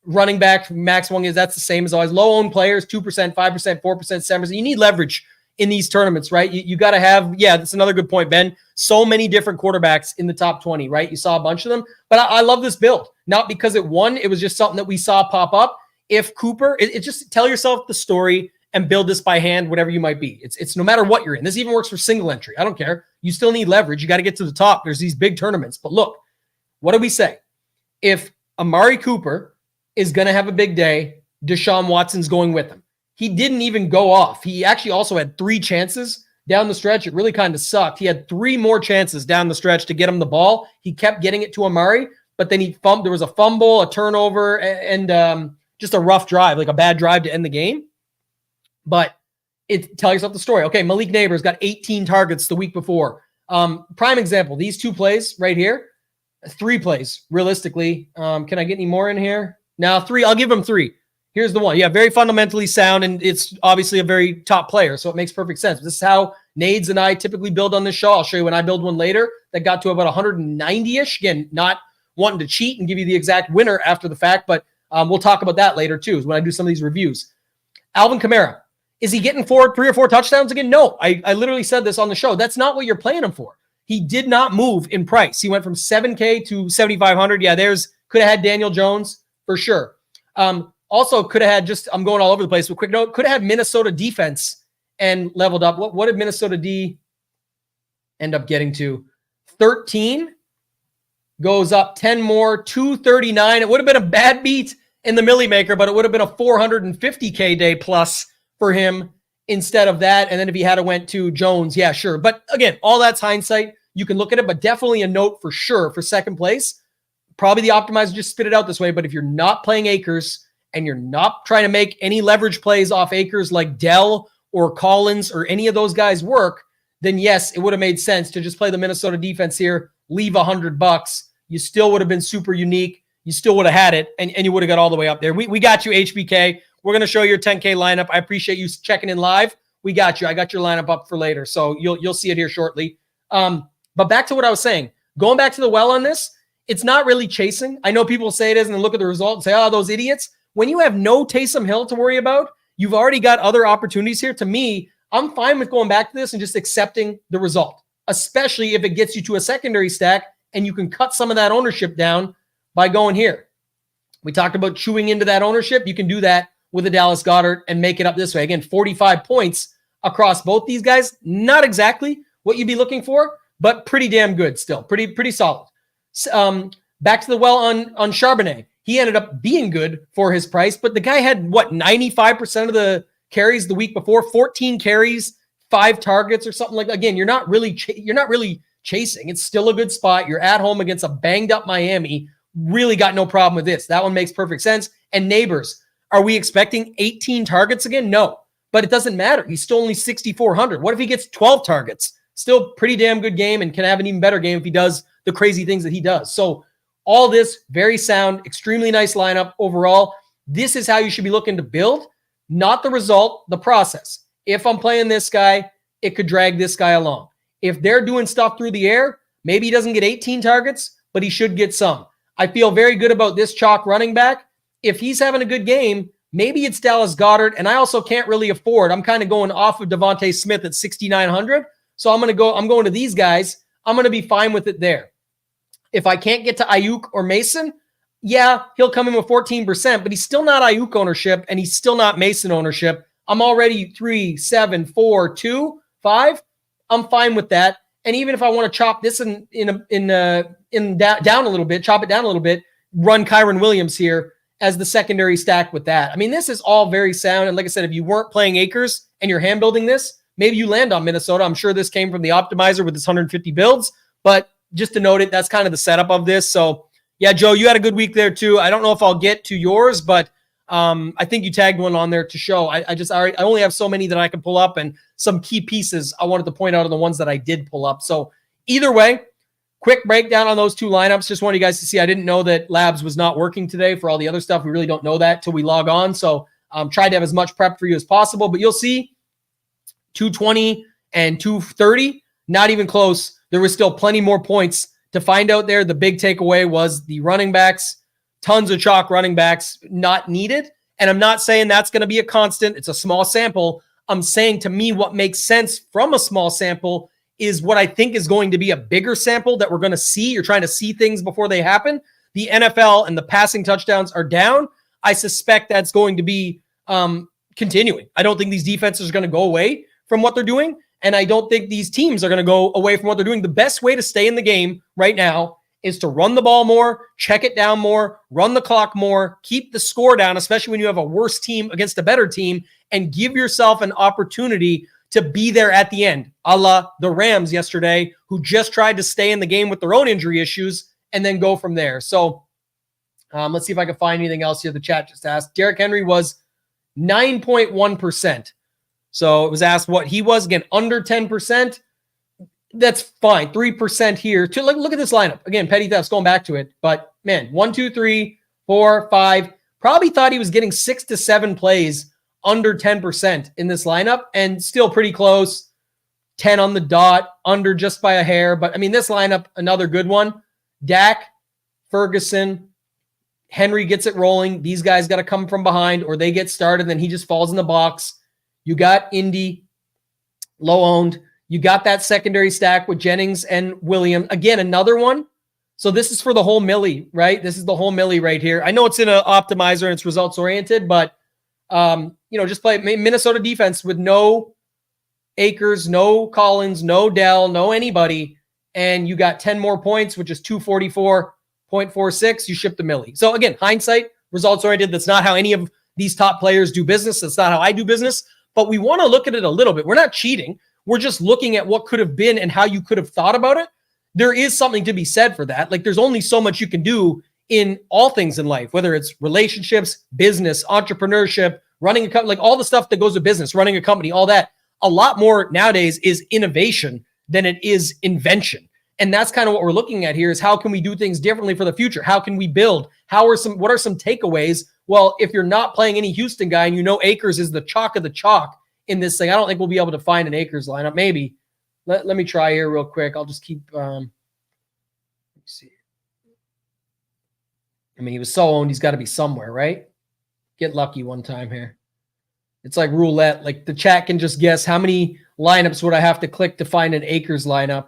running back max one is that's the same as always. Low owned players, 2%, 5%, 4%, 7%. You need leverage in these tournaments, right? You got to have, that's another good point, Ben. So many different quarterbacks in the top 20, right? You saw a bunch of them, but I love this build. Not because it won. It was just something that we saw pop up. If Cooper, it's just tell yourself the story and build this by hand, whatever you might be. It's no matter what you're in. This even works for single entry. I don't care. You still need leverage. You got to get to the top. There's these big tournaments. But look, what do we say? If Amari Cooper is going to have a big day, Deshaun Watson's going with him. He didn't even go off. He actually also had 3 chances down the stretch. It really kind of sucked. He had 3 more chances down the stretch to get him the ball. He kept getting it to Amari, but then there was a fumble, a turnover, and just a rough drive, like a bad drive to end the game. But tell yourself the story. Okay, Malik Neighbors got 18 targets the week before. Prime example, these 2 plays right here, 3 plays, realistically. Can I get any more in here? Now 3, I'll give him 3. Here's the one. Yeah, very fundamentally sound, and it's obviously a very top player, so it makes perfect sense. This is how Nades and I typically build on this show. I'll show you when I build one later that got to about 190-ish. Again, not wanting to cheat and give you the exact winner after the fact, but we'll talk about that later too, is when I do some of these reviews. Alvin Kamara, is he getting 3 or 4 touchdowns again? No, I literally said this on the show. That's not what you're playing him for. He did not move in price. He went from 7K to 7,500. Yeah, could have had Daniel Jones for sure. Also could have had I'm going all over the place, but quick note, could have had Minnesota defense and leveled up. What did Minnesota D end up getting to? 13 goes up 10 more, 239. It would have been a bad beat in the Millie Maker, but it would have been a 450K day plus for him instead of that. And then if he had went to Jones, yeah, sure. But again, all that's hindsight. You can look at it, but definitely a note for sure for second place. Probably the optimizer just spit it out this way, but if you're not playing Akers and you're not trying to make any leverage plays off Akers like Dell or Collins or any of those guys work, then yes, it would have made sense to just play the Minnesota defense here, leave $100. You still would have been super unique. You still would have had it, and you would have got all the way up there. We got you, HBK. We're going to show your 10K lineup. I appreciate you checking in live. We got you. I got your lineup up for later, so you'll see it here shortly. But back to what I was saying. Going back to the well on this, it's not really chasing. I know people say it is and then look at the result and say, oh, those idiots. When you have no Taysom Hill to worry about, you've already got other opportunities here. To me, I'm fine with going back to this and just accepting the result, especially if it gets you to a secondary stack and you can cut some of that ownership down by going here. We talked about chewing into that ownership. You can do that with a Dallas Goedert and make it up this way. Again, 45 points across both these guys. Not exactly what you'd be looking for, but pretty damn good still. Pretty solid. Back to the well on Charbonnet. He ended up being good for his price, but the guy had 95% of the carries the week before, 14 carries, 5 targets or something like that. Again, you're not really chasing. It's still a good spot. You're at home against a banged up Miami. Really got no problem with this. That one makes perfect sense. And Neighbors, are we expecting 18 targets again? No, but it doesn't matter. He's still only 6,400. What if he gets 12 targets? Still pretty damn good game and can have an even better game if he does the crazy things that he does. So all this very sound, extremely nice lineup overall. This is how you should be looking to build, not the result, the process. If I'm playing this guy, it could drag this guy along. If they're doing stuff through the air, maybe he doesn't get 18 targets, but he should get some. I feel very good about this chalk running back. If he's having a good game, maybe it's Dallas Goedert, and I also can't really afford. I'm kind of going off of Devontae Smith at 6,900, so I'm going to these guys. I'm going to be fine with it there. If I can't get to Ayuk or Mason, yeah, he'll come in with 14%, but he's still not Ayuk ownership, and he's still not Mason ownership. I'm already 3, 7, 4, 2, 5. I'm fine with that. And even if I want to chop this down a little bit, chop it down a little bit, run Kyron Williams here as the secondary stack with that. I mean, this is all very sound. And like I said, if you weren't playing Akers and you're hand building this, maybe you land on Minnesota. I'm sure this came from the optimizer with its 150 builds, but just to note it, that's kind of the setup of this. So yeah, Joe, you had a good week there too. I don't know if I'll get to yours, but I think you tagged one on there to show. I only have so many that I can pull up, and some key pieces I wanted to point out are the ones that I did pull up. So either way, quick breakdown on those two lineups. Just wanted you guys to see. I didn't know that Labs was not working today for all the other stuff. We really don't know that till we log on. So tried to have as much prep for you as possible, but you'll see 220 and 230, not even close. There was still plenty more points to find out there. The big takeaway was the running backs. Tons of chalk running backs not needed. And I'm not saying that's going to be a constant. It's a small sample. I'm saying to me, what makes sense from a small sample is what I think is going to be a bigger sample that we're going to see. You're trying to see things before they happen. The NFL and the passing touchdowns are down. I suspect that's going to be continuing. I don't think these defenses are going to go away from what they're doing. And I don't think these teams are going to go away from what they're doing. The best way to stay in the game right now is to run the ball more, check it down more, run the clock more, keep the score down, especially when you have a worse team against a better team, and give yourself an opportunity to be there at the end, a la the Rams yesterday, who just tried to stay in the game with their own injury issues and then go from there. So let's see if I can find anything else here. The chat just asked. Derrick Henry was 9.1%. So it was asked what he was. Again, under 10%. That's fine. 3% here. Look at this lineup. Again, petty thefts, going back to it. But man, 1, 2, 3, 4, 5. Probably thought he was getting 6 to 7 plays under 10% in this lineup, and still pretty close. 10 on the dot, under just by a hair. But I mean, this lineup, another good one. Dak, Ferguson, Henry gets it rolling. These guys got to come from behind, or they get started, then he just falls in the box. You got Indy, low owned. You got that secondary stack with Jennings and Williams. Again, another one. So this is for the whole millie, right? This is the whole millie right here. I know it's in an optimizer and it's results oriented, but just play Minnesota defense with no Akers, no Collins, no Dell, no anybody. And you got 10 more points, which is 244.46. You ship the millie. So again, hindsight, results oriented. That's not how any of these top players do business. That's not how I do business, but we want to look at it a little bit. We're not cheating. We're just looking at what could have been and how you could have thought about it. There is something to be said for that. Like, there's only so much you can do in all things in life, whether it's relationships, business, entrepreneurship, running a company, like all the stuff that goes with business, running a company, all that. a lot more nowadays is innovation than it is invention. And that's kind of what we're looking at here is how can we do things differently for the future? How can we build? What are some takeaways? Well, if you're not playing any Houston guy and you know Akers is the chalk of the chalk in this thing, I don't think we'll be able to find an Akers lineup. Maybe. Let me try here real quick. I'll just keep, let me see. I mean, he was so owned, he's got to be somewhere, right? Get lucky one time here. It's like roulette. Like the chat can just guess how many lineups would I have to click to find an Akers lineup.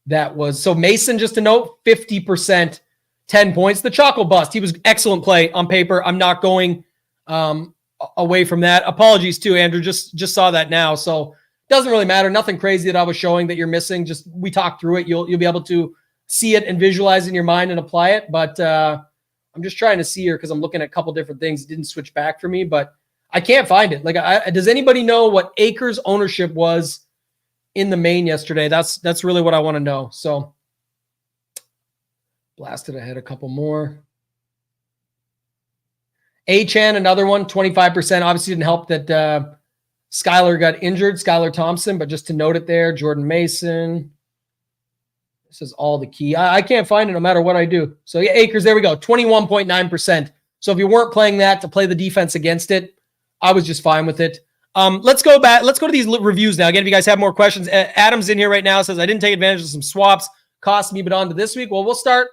That was, so Mason, just to note, 50%, 10 points. The Choco bust. He was excellent play on paper. I'm not going away from that. Apologies too, Andrew. Just saw that now. So doesn't really matter. Nothing crazy that I was showing that you're missing. Just we talked through it. You'll be able to see it and visualize in your mind and apply it. But I'm just trying to see here because I'm looking at a couple different things. It didn't switch back for me, but I can't find it. Like, does anybody know what Akers ownership was in the main yesterday? That's really what I want to know. So blasted ahead a couple more. Chan, another one, 25%. Obviously didn't help that Skylar got injured, Skylar Thompson, but just to note it there, Jordan Mason. This is all the key. I can't find it no matter what I do. So yeah, Akers, there we go, 21.9%. So if you weren't playing that to play the defense against it, I was just fine with it. Let's go back. Let's go to these reviews now. Again, if you guys have more questions, Adam's in here right now, says, I didn't take advantage of some swaps, cost me, but on to this week. Well, we'll start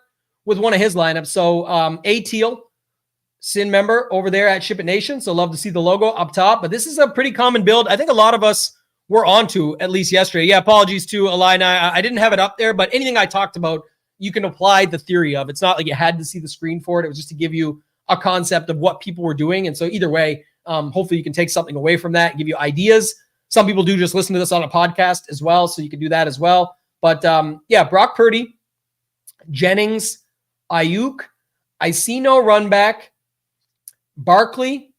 with one of his lineups. So A-Teal, Sin member over there at SHIPIT Nation. So love to see the logo up top, but this is a pretty common build. I think a lot of us were onto at least yesterday. Yeah, apologies to Eli. I didn't have it up there, but anything I talked about, you can apply the theory of. It's not like you had to see the screen for it. It was just to give you a concept of what people were doing. And so either way, hopefully you can take something away from that and give you ideas. Some people do just listen to this on a podcast as well, so you can do that as well. But yeah, Brock Purdy, Jennings, Ayuk, I see no run back, Barkley,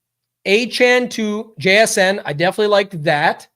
Chan to JSN. I definitely liked that.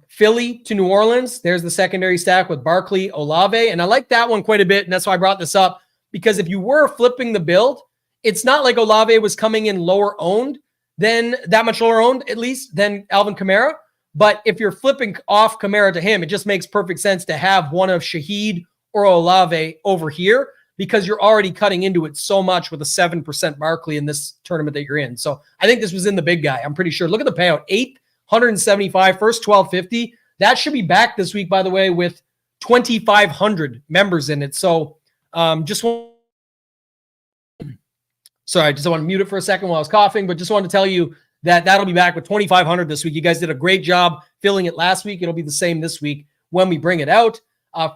Philly to New Orleans. There's the secondary stack with Barkley, Olave. And I like that one quite a bit. And that's why I brought this up, because if you were flipping the build, it's not like Olave was coming in lower owned than that much lower owned, at least, than Alvin Kamara. But if you're flipping off Kamara to him, it just makes perfect sense to have one of Shaheed or Olave over here, because you're already cutting into it so much with a 7% Barkley in this tournament that you're in. So I think this was in the big guy. I'm pretty sure. Look at the payout, 875, first 1250. That should be back this week, by the way, with 2,500 members in it. So sorry, I just want to mute it for a second while I was coughing, but just wanted to tell you that that'll be back with 2,500 this week. You guys did a great job filling it last week. It'll be the same this week when we bring it out.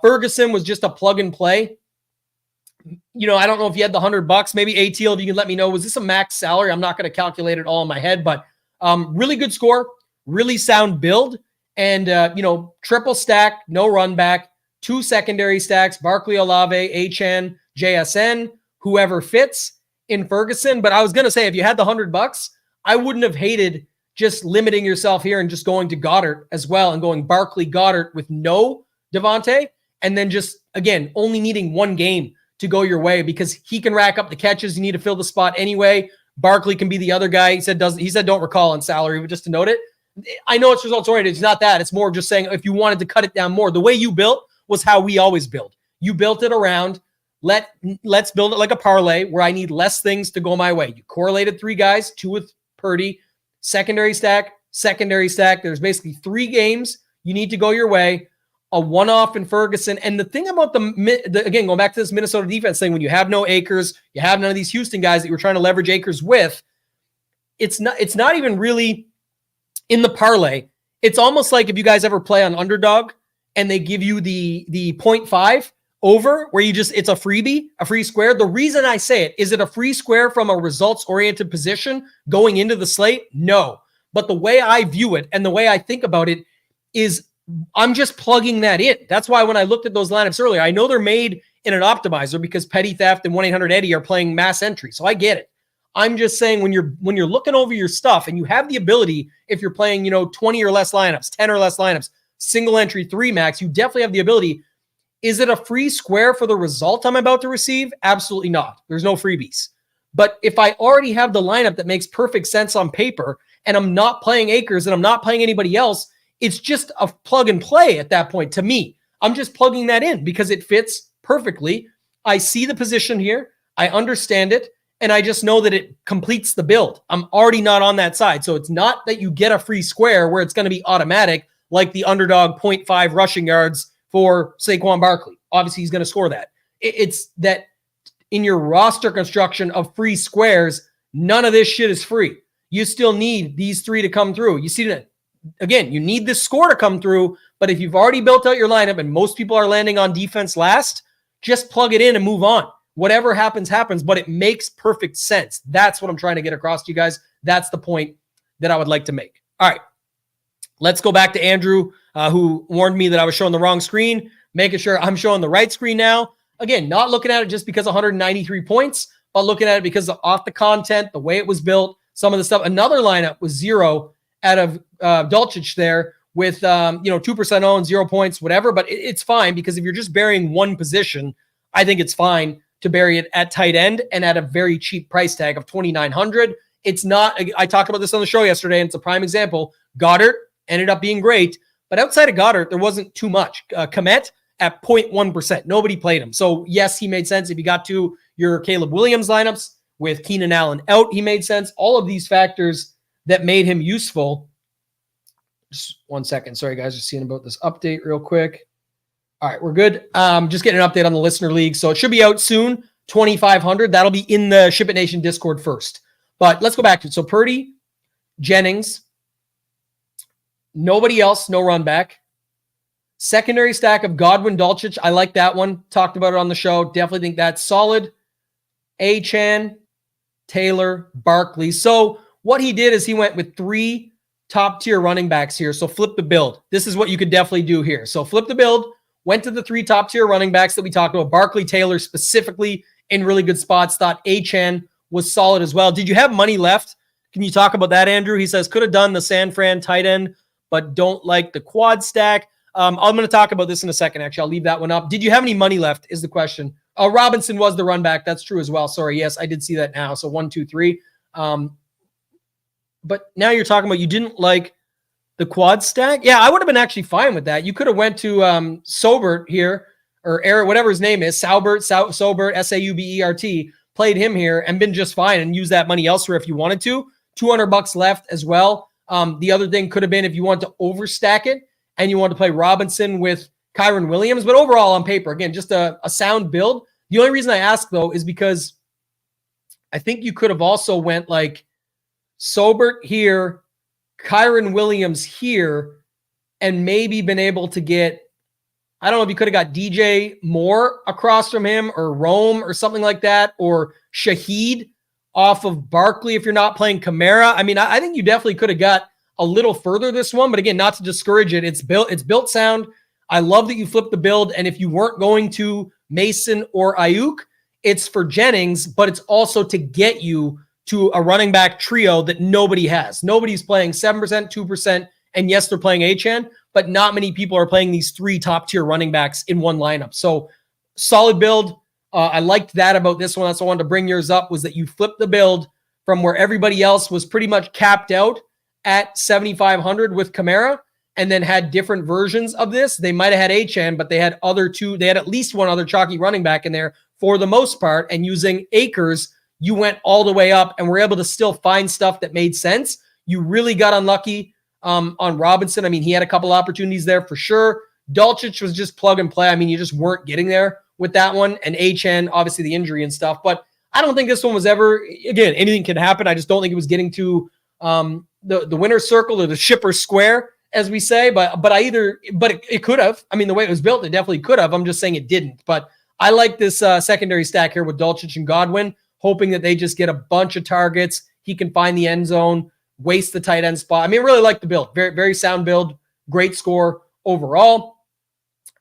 Ferguson was just a plug and play. You know, I don't know if you had the $100, maybe ATL, if you can let me know, was this a max salary? I'm not going to calculate it all in my head, but really good score, really sound build. And, you know, triple stack, no run back, 2 secondary stacks, Barkley, Olave, Chan, JSN, whoever fits in Ferguson. But I was going to say, if you had the $100, I wouldn't have hated just limiting yourself here and just going to Goddard as well and going Barkley, Goddard with no Devontae, and then just, again, only needing one game to go your way, because he can rack up the catches. You need to fill the spot anyway. Barkley can be the other guy. He said don't recall on salary, but just to note it. I know it's results oriented. It's not that. It's more just saying if you wanted to cut it down more, the way you built was how we always build. You built it around, let's build it like a parlay where I need less things to go my way. You correlated 3 guys, 2 with Purdy, secondary stack. There's basically 3 games you need to go your way. A one-off in Ferguson. And the thing about again, going back to this Minnesota defense thing, when you have no Akers, you have none of these Houston guys that you were trying to leverage Akers with, it's not even really in the parlay. It's almost like if you guys ever play on Underdog and they give you the 0.5 over where it's a freebie, a free square. The reason I say it, is it a free square from a results-oriented position going into the slate? No. But the way I view it and the way I think about it is I'm just plugging that in. That's why when I looked at those lineups earlier, I know they're made in an optimizer because Petty Theft and 1-800-EDDIE are playing mass entry. So I get it. I'm just saying when you're looking over your stuff and you have the ability, if you're playing, 20 or less lineups, 10 or less lineups, single entry 3 max, you definitely have the ability. Is it a free square for the result I'm about to receive? Absolutely not. There's no freebies. But if I already have the lineup that makes perfect sense on paper and I'm not playing Akers and I'm not playing anybody else, it's just a plug and play at that point to me. I'm just plugging that in because it fits perfectly. I see the position here. I understand it. And I just know that it completes the build. I'm already not on that side. So it's not that you get a free square where it's going to be automatic like the underdog 0.5 rushing yards for Saquon Barkley. Obviously, he's going to score that. It's that in your roster construction of free squares, none of this shit is free. You still need these three to come through. You see that? Again, you need this score to come through, but if you've already built out your lineup and most people are landing on defense last, just plug it in and move on. Whatever happens, happens, but it makes perfect sense. That's what I'm trying to get across to you guys. That's the point that I would like to make. All right, let's go back to Andrew, who warned me that I was showing the wrong screen, making sure I'm showing the right screen now. Again, not looking at it just because 193 points, but looking at it because of off the content, the way it was built, some of the stuff. Another lineup was 0 out of Dulcich there with 2% owned, 0 points, whatever. But it's fine because if you're just burying one position, I think it's fine to bury it at tight end and at a very cheap price tag of $2,900. It's not. I talked about this on the show yesterday, and it's a prime example. Goddard ended up being great, but outside of Goddard, there wasn't too much. Kmet at 0.1%. Nobody played him. So yes, he made sense. If you got to your Caleb Williams lineups with Keenan Allen out, he made sense. All of these factors that made him useful. Just 1 second. Sorry, guys. Just seeing about this update real quick. All right, we're good. Just getting an update on the listener league. So it should be out soon, 2,500. That'll be in the Ship It Nation Discord first. But let's go back to it. So Purdy, Jennings, nobody else, no run back. Secondary stack of Godwin, Dulcich. I like that one. Talked about it on the show. Definitely think that's solid. Achane, Taylor, Barkley. So what he did is he went with 3 top-tier running backs here. So flip the build. This is what you could definitely do here. So flip the build. Went to the 3 top-tier running backs that we talked about. Barkley, Taylor specifically in really good spots. Thought Achane was solid as well. Did you have money left? Can you talk about that, Andrew? He says, could have done the San Fran tight end, but don't like the quad stack. I'm going to talk about this in a second, actually. I'll leave that one up. Did you have any money left is the question. Robinson was the run back. That's true as well. Sorry. Yes, I did see that now. So 1, 2, 3. But now you're talking about you didn't like the quad stack. Yeah, I would have been actually fine with that. You could have went to Sobert here, or Eric, whatever his name is, Sobert, Saubert, played him here and been just fine and use that money elsewhere if you wanted to. $200 left as well. The other thing could have been if you want to overstack it and you want to play Robinson with Kyron Williams. But overall on paper, again, just a sound build. The only reason I ask, though, is because I think you could have also went like Sobert here, Kyron Williams here, and maybe been able to get, I don't know if you could have got DJ Moore across from him or Rome or something like that, or Shaheed off of Barkley if you're not playing Kamara. I mean, I think you definitely could have got a little further this one, but again, not to discourage it. It's built sound. I love that you flipped the build, and if you weren't going to Mason or Ayuk, it's for Jennings, but it's also to get you to a running back trio that nobody has. Nobody's playing 7%, 2%, and yes, they're playing Achane, but not many people are playing these 3 top-tier running backs in one lineup. So solid build. I liked that about this one. That's why I wanted to bring yours up, was that you flipped the build from where everybody else was pretty much capped out at 7,500 with Kamara, and then had different versions of this. They might have had Achane, but they had they had at least one other chalky running back in there for the most part, and using Akers, you went all the way up and were able to still find stuff that made sense. You really got unlucky on Robinson. I mean, he had a couple opportunities there for sure. Dulcich was just plug and play. I mean, you just weren't getting there with that one. And Achane, obviously the injury and stuff. But I don't think this one was ever, again, anything can happen. I just don't think it was getting to the winner's circle or the shipper's square, as we say. But it could have. I mean, the way it was built, it definitely could have. I'm just saying it didn't. But I like this secondary stack here with Dulcich and Godwin, hoping that they just get a bunch of targets. He can find the end zone, waste the tight end spot. I mean, I really like the build. Very, very sound build. Great score overall.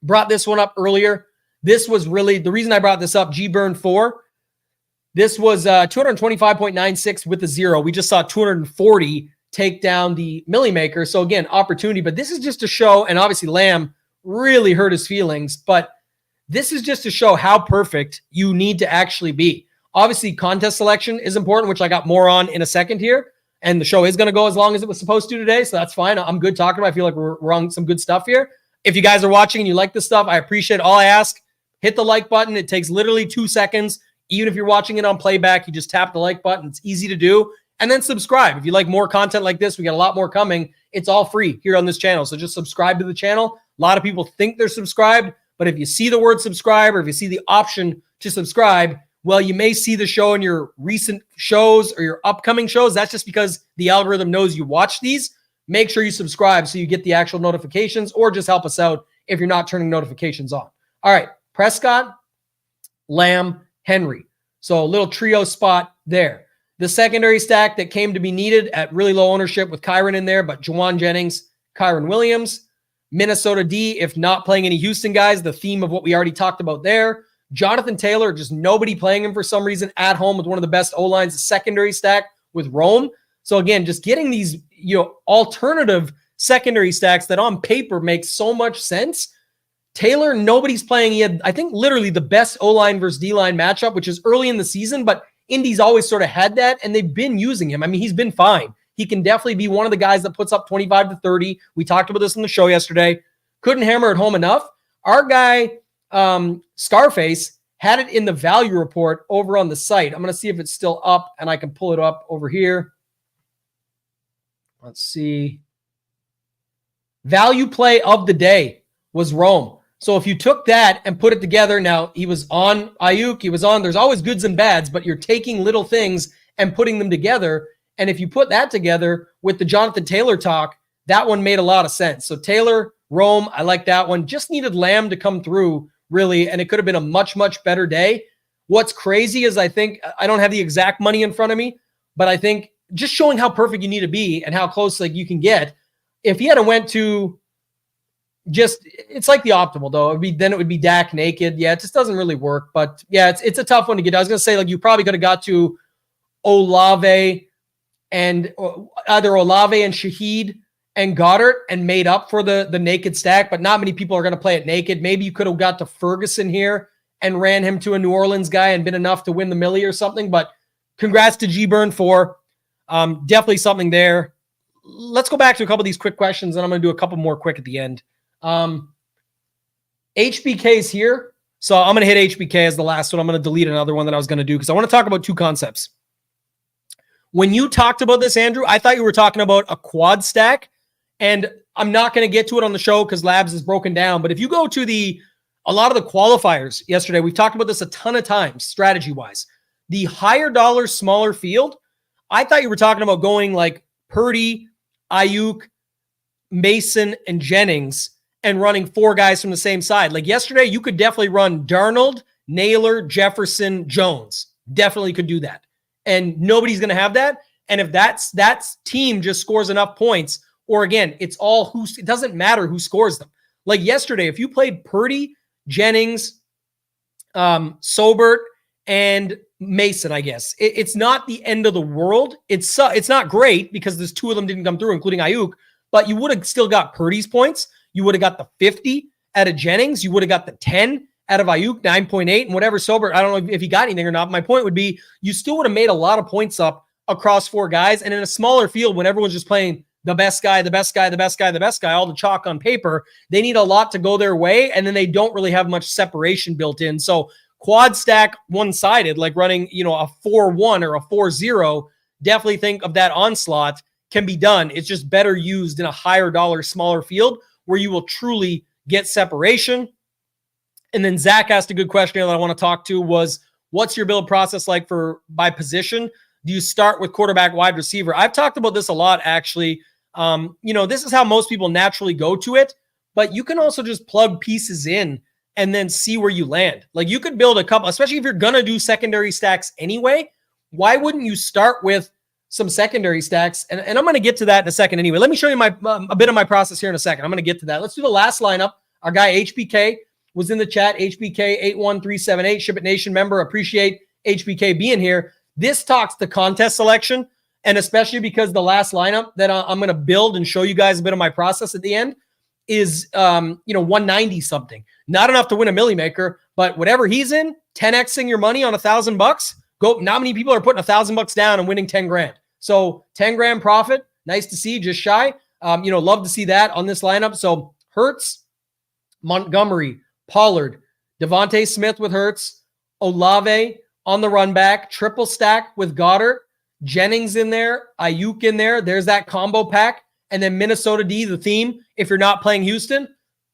Brought this one up earlier. This was really the reason I brought this up. G-Burn 4. This was 225.96 with the 0. We just saw 240 take down the Millie Maker. So again, opportunity. But this is just to show, and obviously Lamb really hurt his feelings, but this is just to show how perfect you need to actually be. Obviously, contest selection is important, which I got more on in a second here. And the show is going to go as long as it was supposed to today. So that's fine. I'm good talking about it. I feel like we're on some good stuff here. If you guys are watching and you like this stuff, I appreciate it. All I ask, hit the like button. It takes literally 2 seconds. Even if you're watching it on playback, you just tap the like button. It's easy to do. And then subscribe. If you like more content like this, we got a lot more coming. It's all free here on this channel. So just subscribe to the channel. A lot of people think they're subscribed, but if you see the word subscribe or if you see the option to subscribe, well, you may see the show in your recent shows or your upcoming shows. That's just because the algorithm knows you watch these. Make sure you subscribe so you get the actual notifications, or just help us out if you're not turning notifications on. All right, Prescott, Lamb, Henry. So a little trio spot there. The secondary stack that came to be needed at really low ownership with Kyron in there, but Juwan Jennings, Kyron Williams, Minnesota D, if not playing any Houston guys, the theme of what we already talked about there. Jonathan Taylor, just nobody playing him for some reason at home with one of the best O-lines, the secondary stack with Rome. So again, just getting these, alternative secondary stacks that on paper make so much sense. Taylor, nobody's playing. He had, I think, literally the best O-line versus D-line matchup, which is early in the season, but Indy's always sort of had that, and they've been using him. I mean, he's been fine. He can definitely be one of the guys that puts up 25 to 30. We talked about this on the show yesterday. Couldn't hammer it home enough. Our guy, Scarface, had it in the value report over on the site. I'm going to see if it's still up, and I can pull it up over here. Let's see. Value play of the day was Rome. So if you took that and put it together, now he was on Ayuk, there's always goods and bads, but you're taking little things and putting them together. And if you put that together with the Jonathan Taylor talk, that one made a lot of sense. So Taylor, Rome, I like that one. Just needed Lamb to come through, really, and it could have been a much, much better day. What's crazy is I think, I don't have the exact money in front of me, but I think just showing how perfect you need to be and how close you can get. If he had went to it's like the optimal though. It would be Dak naked. Yeah, it just doesn't really work. But yeah, it's a tough one to get. I was gonna say you probably could have got to Olave and either Olave and Shaheed and Goddard and made up for the naked stack. But not many people are gonna play it naked. Maybe you could have got to Ferguson here and ran him to a New Orleans guy and been enough to win the Millie or something. But congrats to G-Burn for definitely something there. Let's go back to a couple of these quick questions, and I'm gonna do a couple more quick at the end. HBK's here. So I'm going to hit HBK as the last one. I'm going to delete another one that I was going to do because I want to talk about two concepts. When you talked about this, Andrew, I thought you were talking about a quad stack, and I'm not going to get to it on the show because Labs is broken down. But if you go to a lot of the qualifiers yesterday, we've talked about this a ton of times, strategy-wise. The higher dollar, smaller field, I thought you were talking about going like Purdy, Ayuk, Mason, and Jennings, and running 4 guys from the same side. Like yesterday, you could definitely run Darnold, Naylor, Jefferson, Jones. Definitely could do that. And nobody's going to have that. And if that team just scores enough points, or again, it doesn't matter who scores them. Like yesterday, if you played Purdy, Jennings, Sobert, and Mason, I guess, it's not the end of the world. It's not great because there's 2 of them didn't come through, including Ayuk, but you would have still got Purdy's points. You would have got the 50 out of Jennings. You would have got the 10 out of Ayuk, 9.8, and whatever Sobert. I don't know if he got anything or not. My point would be you still would have made a lot of points up across 4 guys. And in a smaller field, when everyone's just playing the best guy, all the chalk on paper, they need a lot to go their way. And then they don't really have much separation built in. So quad stack one-sided, like running, a 4-1 or a 4-0, definitely think of that onslaught can be done. It's just better used in a higher dollar, smaller field where you will truly get separation. And then Zach asked a good question that I want to talk to was, what's your build process like by position? Do you start with quarterback, wide receiver? I've talked about this a lot, actually. This is how most people naturally go to it, but you can also just plug pieces in and then see where you land. Like you could build a couple, especially if you're going to do secondary stacks anyway. Why wouldn't you start with some secondary stacks? And I'm going to get to that in a second anyway. Let me show you a bit of my process here in a second. I'm going to get to that. Let's do the last lineup. Our guy HBK was in the chat, HBK81378, SHIPIT Nation member. Appreciate HBK being here. This talks to contest selection, and especially because the last lineup that I'm going to build and show you guys a bit of my process at the end is 190 something. Not enough to win a Millie Maker, but whatever he's in, 10xing your money on $1,000. Not many people are putting $1,000 down and winning 10 grand. So 10 grand profit. Nice to see, just shy. Love to see that on this lineup. So Hurts, Montgomery, Pollard, Devontae Smith with Hurts, Olave on the run back, triple stack with Goddard, Jennings in there, Ayuk in there. There's that combo pack. And then Minnesota D, the theme. If you're not playing Houston,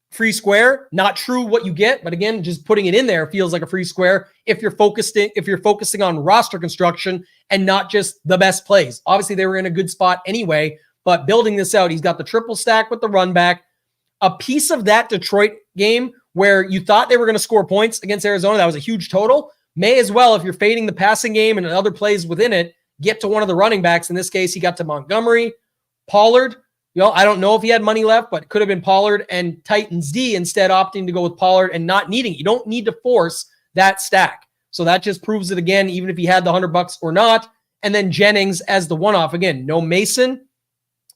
free square. Not true what you get, but again, just putting it in there feels like a free square if you're focusing on roster construction and not just the best plays. Obviously, they were in a good spot anyway, but building this out, he's got the triple stack with the run back. A piece of that Detroit game where you thought they were going to score points against Arizona, that was a huge total, may as well, if you're fading the passing game and other plays within it, get to one of the running backs. In this case, he got to Montgomery, Pollard. I don't know if he had money left, but it could have been Pollard and Titans D instead, opting to go with Pollard and not needing. You don't need to force that stack. So that just proves it again, even if he had the $100 or not. And then Jennings as the one-off. Again, no Mason,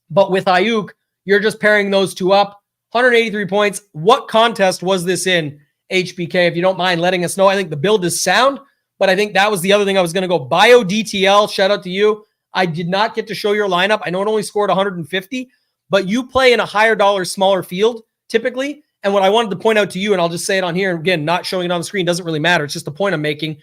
but with Ayuk, you're just pairing those two up. 183 points. What contest was this in, HBK? If you don't mind letting us know. I think the build is sound, but I think that was the other thing I was going to go. Bio DTL, shout out to you. I did not get to show your lineup. I know it only scored 150, but you play in a higher dollar, smaller field typically. And what I wanted to point out to you, and I'll just say it on here, and again, not showing it on the screen doesn't really matter. It's just the point I'm making.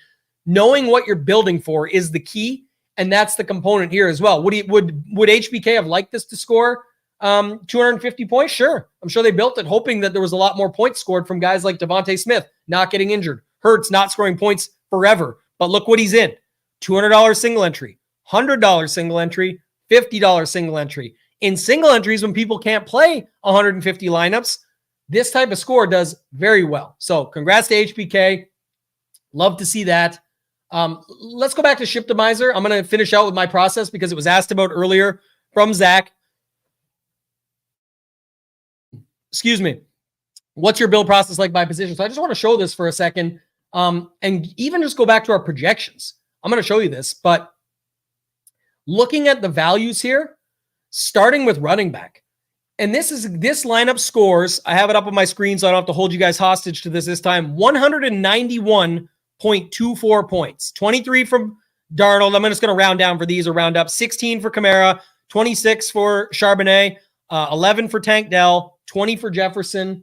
Knowing what you're building for is the key, and that's the component here as well. Would HBK have liked this to score 250 points? Sure. I'm sure they built it hoping that there was a lot more points scored from guys like Devontae Smith not getting injured, Hurts not scoring points forever. But look what he's in. $200 single entry, $100 single entry, $50 single entry. In single entries, when people can't play 150 lineups, this type of score does very well. So congrats to HBK. Love to see that. Let's go back to Shiptimizer. I'm going to finish out with my process because it was asked about earlier from Zach. Excuse me. What's your build process like by position? So I just want to show this for a second. And even just go back to our projections. I'm going to show you this, but looking at the values here, starting with running back. And this lineup scores, I have it up on my screen so I don't have to hold you guys hostage to this time, 191.24 points. 23 from Darnold. I'm just going to round down for these or round up. 16 for Kamara, 26 for Charbonnet, 11 for Tank Dell, 20 for Jefferson,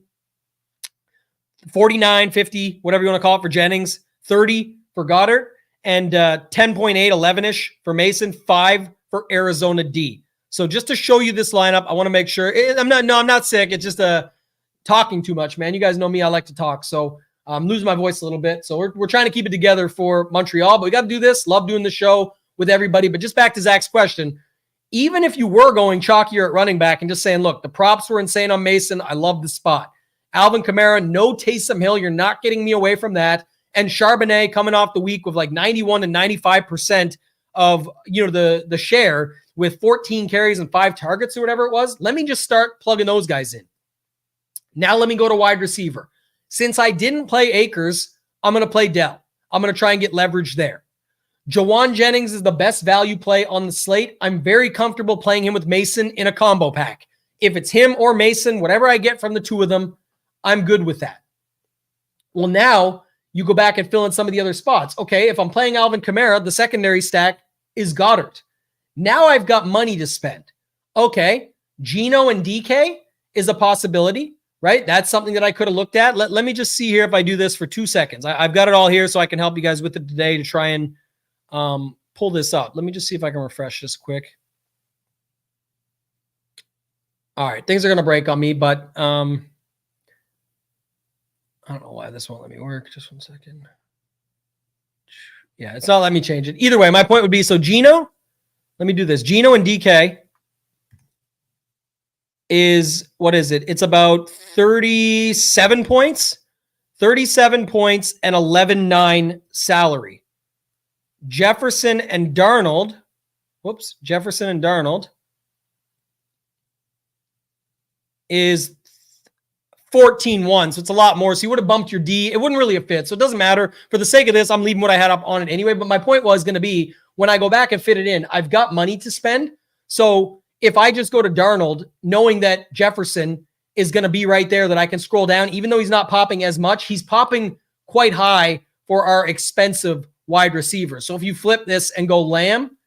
49, 50, whatever you want to call it for Jennings, 30 for Goddard, and 10.8, 11-ish for Mason, 5 for Arizona D. So just to show you this lineup, I want to make sure I'm not sick. It's just talking too much, man. You guys know me. I like to talk. So I'm losing my voice a little bit. So we're trying to keep it together for Montreal, but we got to do this. Love doing the show with everybody. But just back to Zach's question, even if you were going chalkier at running back and just saying, look, the props were insane on Mason. I love the spot. Alvin Kamara, no Taysom Hill. You're not getting me away from that. And Charbonnet coming off the week with like 91 to 95% of, the share with 14 carries and 5 targets or whatever it was. Let me just start plugging those guys in. Now let me go to wide receiver. Since I didn't play Akers, I'm going to play Dell. I'm going to try and get leverage there. Jawan Jennings is the best value play on the slate. I'm very comfortable playing him with Mason in a combo pack. If it's him or Mason, whatever I get from the two of them, I'm good with that. Well, now you go back and fill in some of the other spots. Okay, if I'm playing Alvin Kamara, the secondary stack is Goddard. Now I've got money to spend. Okay, Geno and DK is a possibility, right? That's something that I could have looked at. Let me just see here if I do this for 2 seconds. I've got it all here so I can help you guys with it today to try and pull this up. Let me just see if I can refresh this quick. All right, things are going to break on me, but I don't know why this won't let me work. Just 1 second. Yeah, it's not letting me change it. Either way, my point would be, so Geno, let me do this. Geno and DK is, what is it? It's about 37 points. 37 points and 11.9 salary. Jefferson and Darnold is 14-1, so it's a lot more. So you would have bumped your D. It wouldn't really have fit, so it doesn't matter. For the sake of this, I'm leaving what I had up on it anyway, but my point was going to be, when I go back and fit it in, I've got money to spend. So if I just go to Darnold, knowing that Jefferson is going to be right there, that I can scroll down, even though he's not popping as much, he's popping quite high for our expensive wide receiver. So if you flip this and go Lamb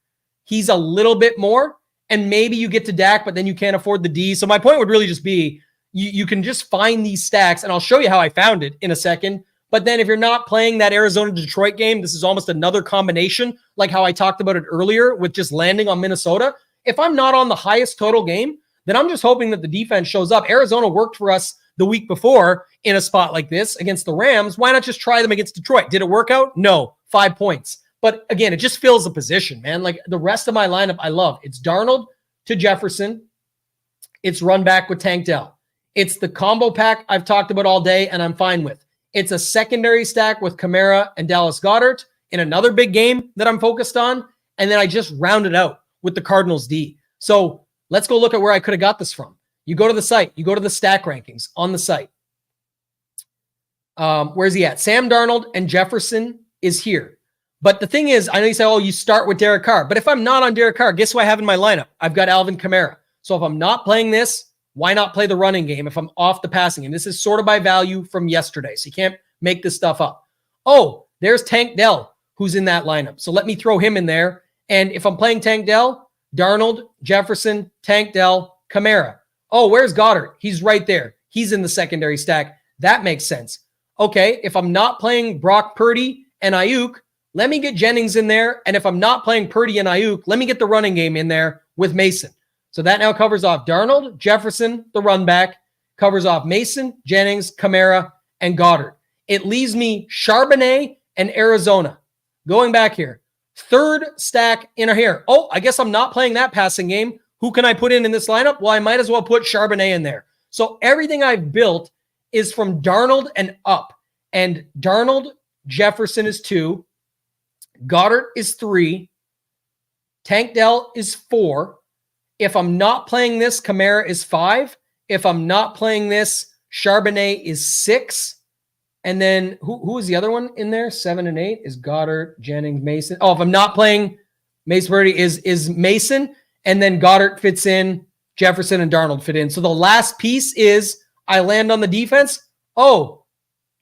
he's a little bit more, and maybe you get to Dak, but then you can't afford the D. So my point would really just be, you can just find these stacks, and I'll show you how I found it in a second. But then if you're not playing that Arizona-Detroit game, this is almost another combination, like how I talked about it earlier with just landing on Minnesota. If I'm not on the highest total game, then I'm just hoping that the defense shows up. Arizona worked for us the week before in a spot like this against the Rams. Why not just try them against Detroit? Did it work out? No, 5 points. But again, it just fills the position, man. Like the rest of my lineup, I love. It's Darnold to Jefferson. It's run back with Tank Dell. It's the combo pack I've talked about all day, and I'm fine with. It's a secondary stack with Kamara and Dallas Goedert in another big game that I'm focused on. And then I just rounded out with the Cardinals D. So let's go look at where I could have got this from. You go to the site. You go to the stack rankings on the site. Where's he at? Sam Darnold and Jefferson is here. But the thing is, I know you say, oh, you start with Derek Carr. But if I'm not on Derek Carr, guess who I have in my lineup? I've got Alvin Kamara. So if I'm not playing this, why not play the running game if I'm off the passing game? This is sort of by value from yesterday, so you can't make this stuff up. Oh, there's Tank Dell, who's in that lineup. So let me throw him in there. And if I'm playing Tank Dell, Darnold, Jefferson, Tank Dell, Kamara. Oh, where's Goddard? He's right there. He's in the secondary stack. That makes sense. Okay, if I'm not playing Brock Purdy and Ayuk, let me get Jennings in there. And if I'm not playing Purdy and Ayuk, let me get the running game in there with Mason. So that now covers off Darnold, Jefferson, the run back, covers off Mason, Jennings, Kamara, and Goddard. It leaves me Charbonnet and Arizona. Going back here, third stack in here. Oh, I guess I'm not playing that passing game. Who can I put in this lineup? Well, I might as well put Charbonnet in there. So everything I've built is from Darnold and up. And Darnold, Jefferson is 2. Goddard is 3. Tank Dell is 4. If I'm not playing this, Kamara is 5. If I'm not playing this, Charbonnet is 6. And then who is the other one in there? 7 and 8 is Goddard, Jennings, Mason. Oh, if I'm not playing Mason Purdy is Mason. And then Goddard fits in, Jefferson and Darnold fit in. So the last piece is I land on the defense. Oh,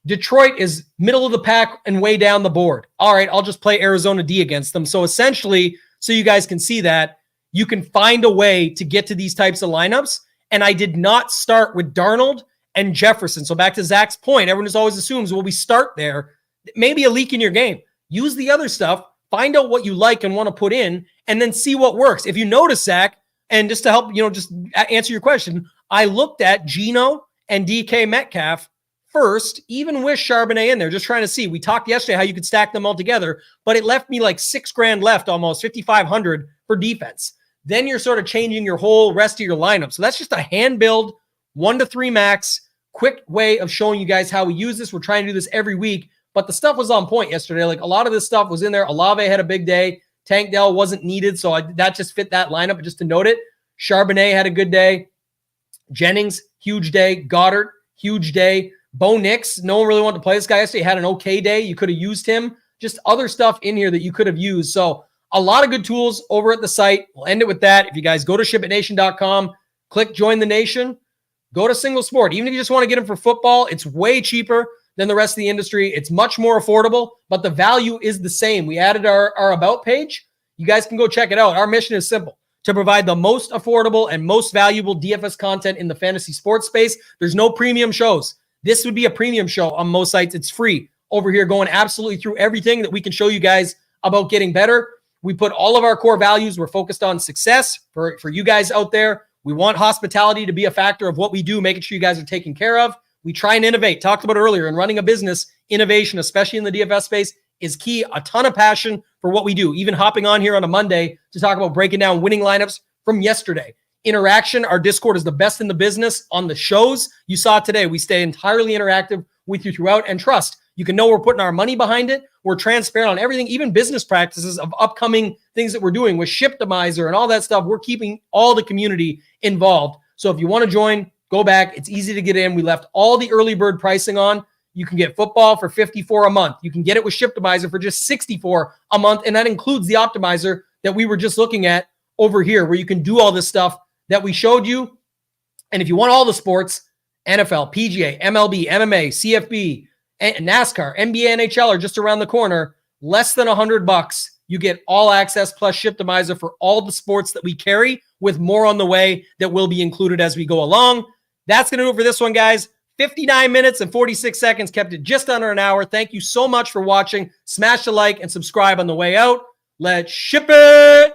Detroit is middle of the pack and way down the board. All right, I'll just play Arizona D against them. So essentially, so you guys can see that, you can find a way to get to these types of lineups. And I did not start with Darnold and Jefferson. So back to Zach's point, everyone just always assumes, well, we start there. Maybe a leak in your game. Use the other stuff. Find out what you like and want to put in, and then see what works. If you notice, Zach, and just to help, just answer your question, I looked at Geno and DK Metcalf first, even with Charbonnet in there, just trying to see. We talked yesterday how you could stack them all together, but it left me like $6,000 left, almost 5,500 for defense. Then you're sort of changing your whole rest of your lineup. So that's just a hand build, 1 to 3 max, quick way of showing you guys how we use this. We're trying to do this every week, but the stuff was on point yesterday. Like a lot of this stuff was in there. Olave had a big day. Tank Dell wasn't needed, so that just fit that lineup. But just to note it, Charbonnet had a good day. Jennings, huge day. Goddard, huge day. Bo Nix, no one really wanted to play this guy yesterday. He had an okay day. You could have used him. Just other stuff in here that you could have used. So a lot of good tools over at the site. We'll end it with that. If you guys go to shipitnation.com, click Join the Nation, go to Single Sport. Even if you just want to get them for football, it's way cheaper than the rest of the industry. It's much more affordable, but the value is the same. We added our About page. You guys can go check it out. Our mission is simple: to provide the most affordable and most valuable DFS content in the fantasy sports space. There's no premium shows. This would be a premium show on most sites. It's free over here, going absolutely through everything that we can show you guys about getting better. We put all of our core values. We're focused on success for you guys out there. We want hospitality to be a factor of what we do, making sure you guys are taken care of. We try and innovate. Talked about earlier, in running a business, innovation, especially in the DFS space, is key. A ton of passion for what we do. Even hopping on here on a Monday to talk about breaking down winning lineups from yesterday. Interaction, our Discord is the best in the business on the shows. You saw it today. We stay entirely interactive with you throughout, and trust, you can know we're putting our money behind it. We're transparent on everything, even business practices of upcoming things that we're doing with Shiptimizer and all that stuff. We're keeping all the community involved. So if you want to join, go back. It's easy to get in. We left all the early bird pricing on. You can get football for $54 a month. You can get it with Shiptimizer for just $64 a month. And that includes the optimizer that we were just looking at over here, where you can do all this stuff that we showed you. And if you want all the sports, NFL, PGA, MLB, MMA, CFB, NASCAR, NBA, NHL are just around the corner. Less than $100. You get all access plus Shiptimizer for all the sports that we carry, with more on the way that will be included as we go along. That's going to do it for this one, guys. 59 minutes and 46 seconds, kept it just under an hour. Thank you so much for watching. Smash the like and subscribe on the way out. Let's ship it.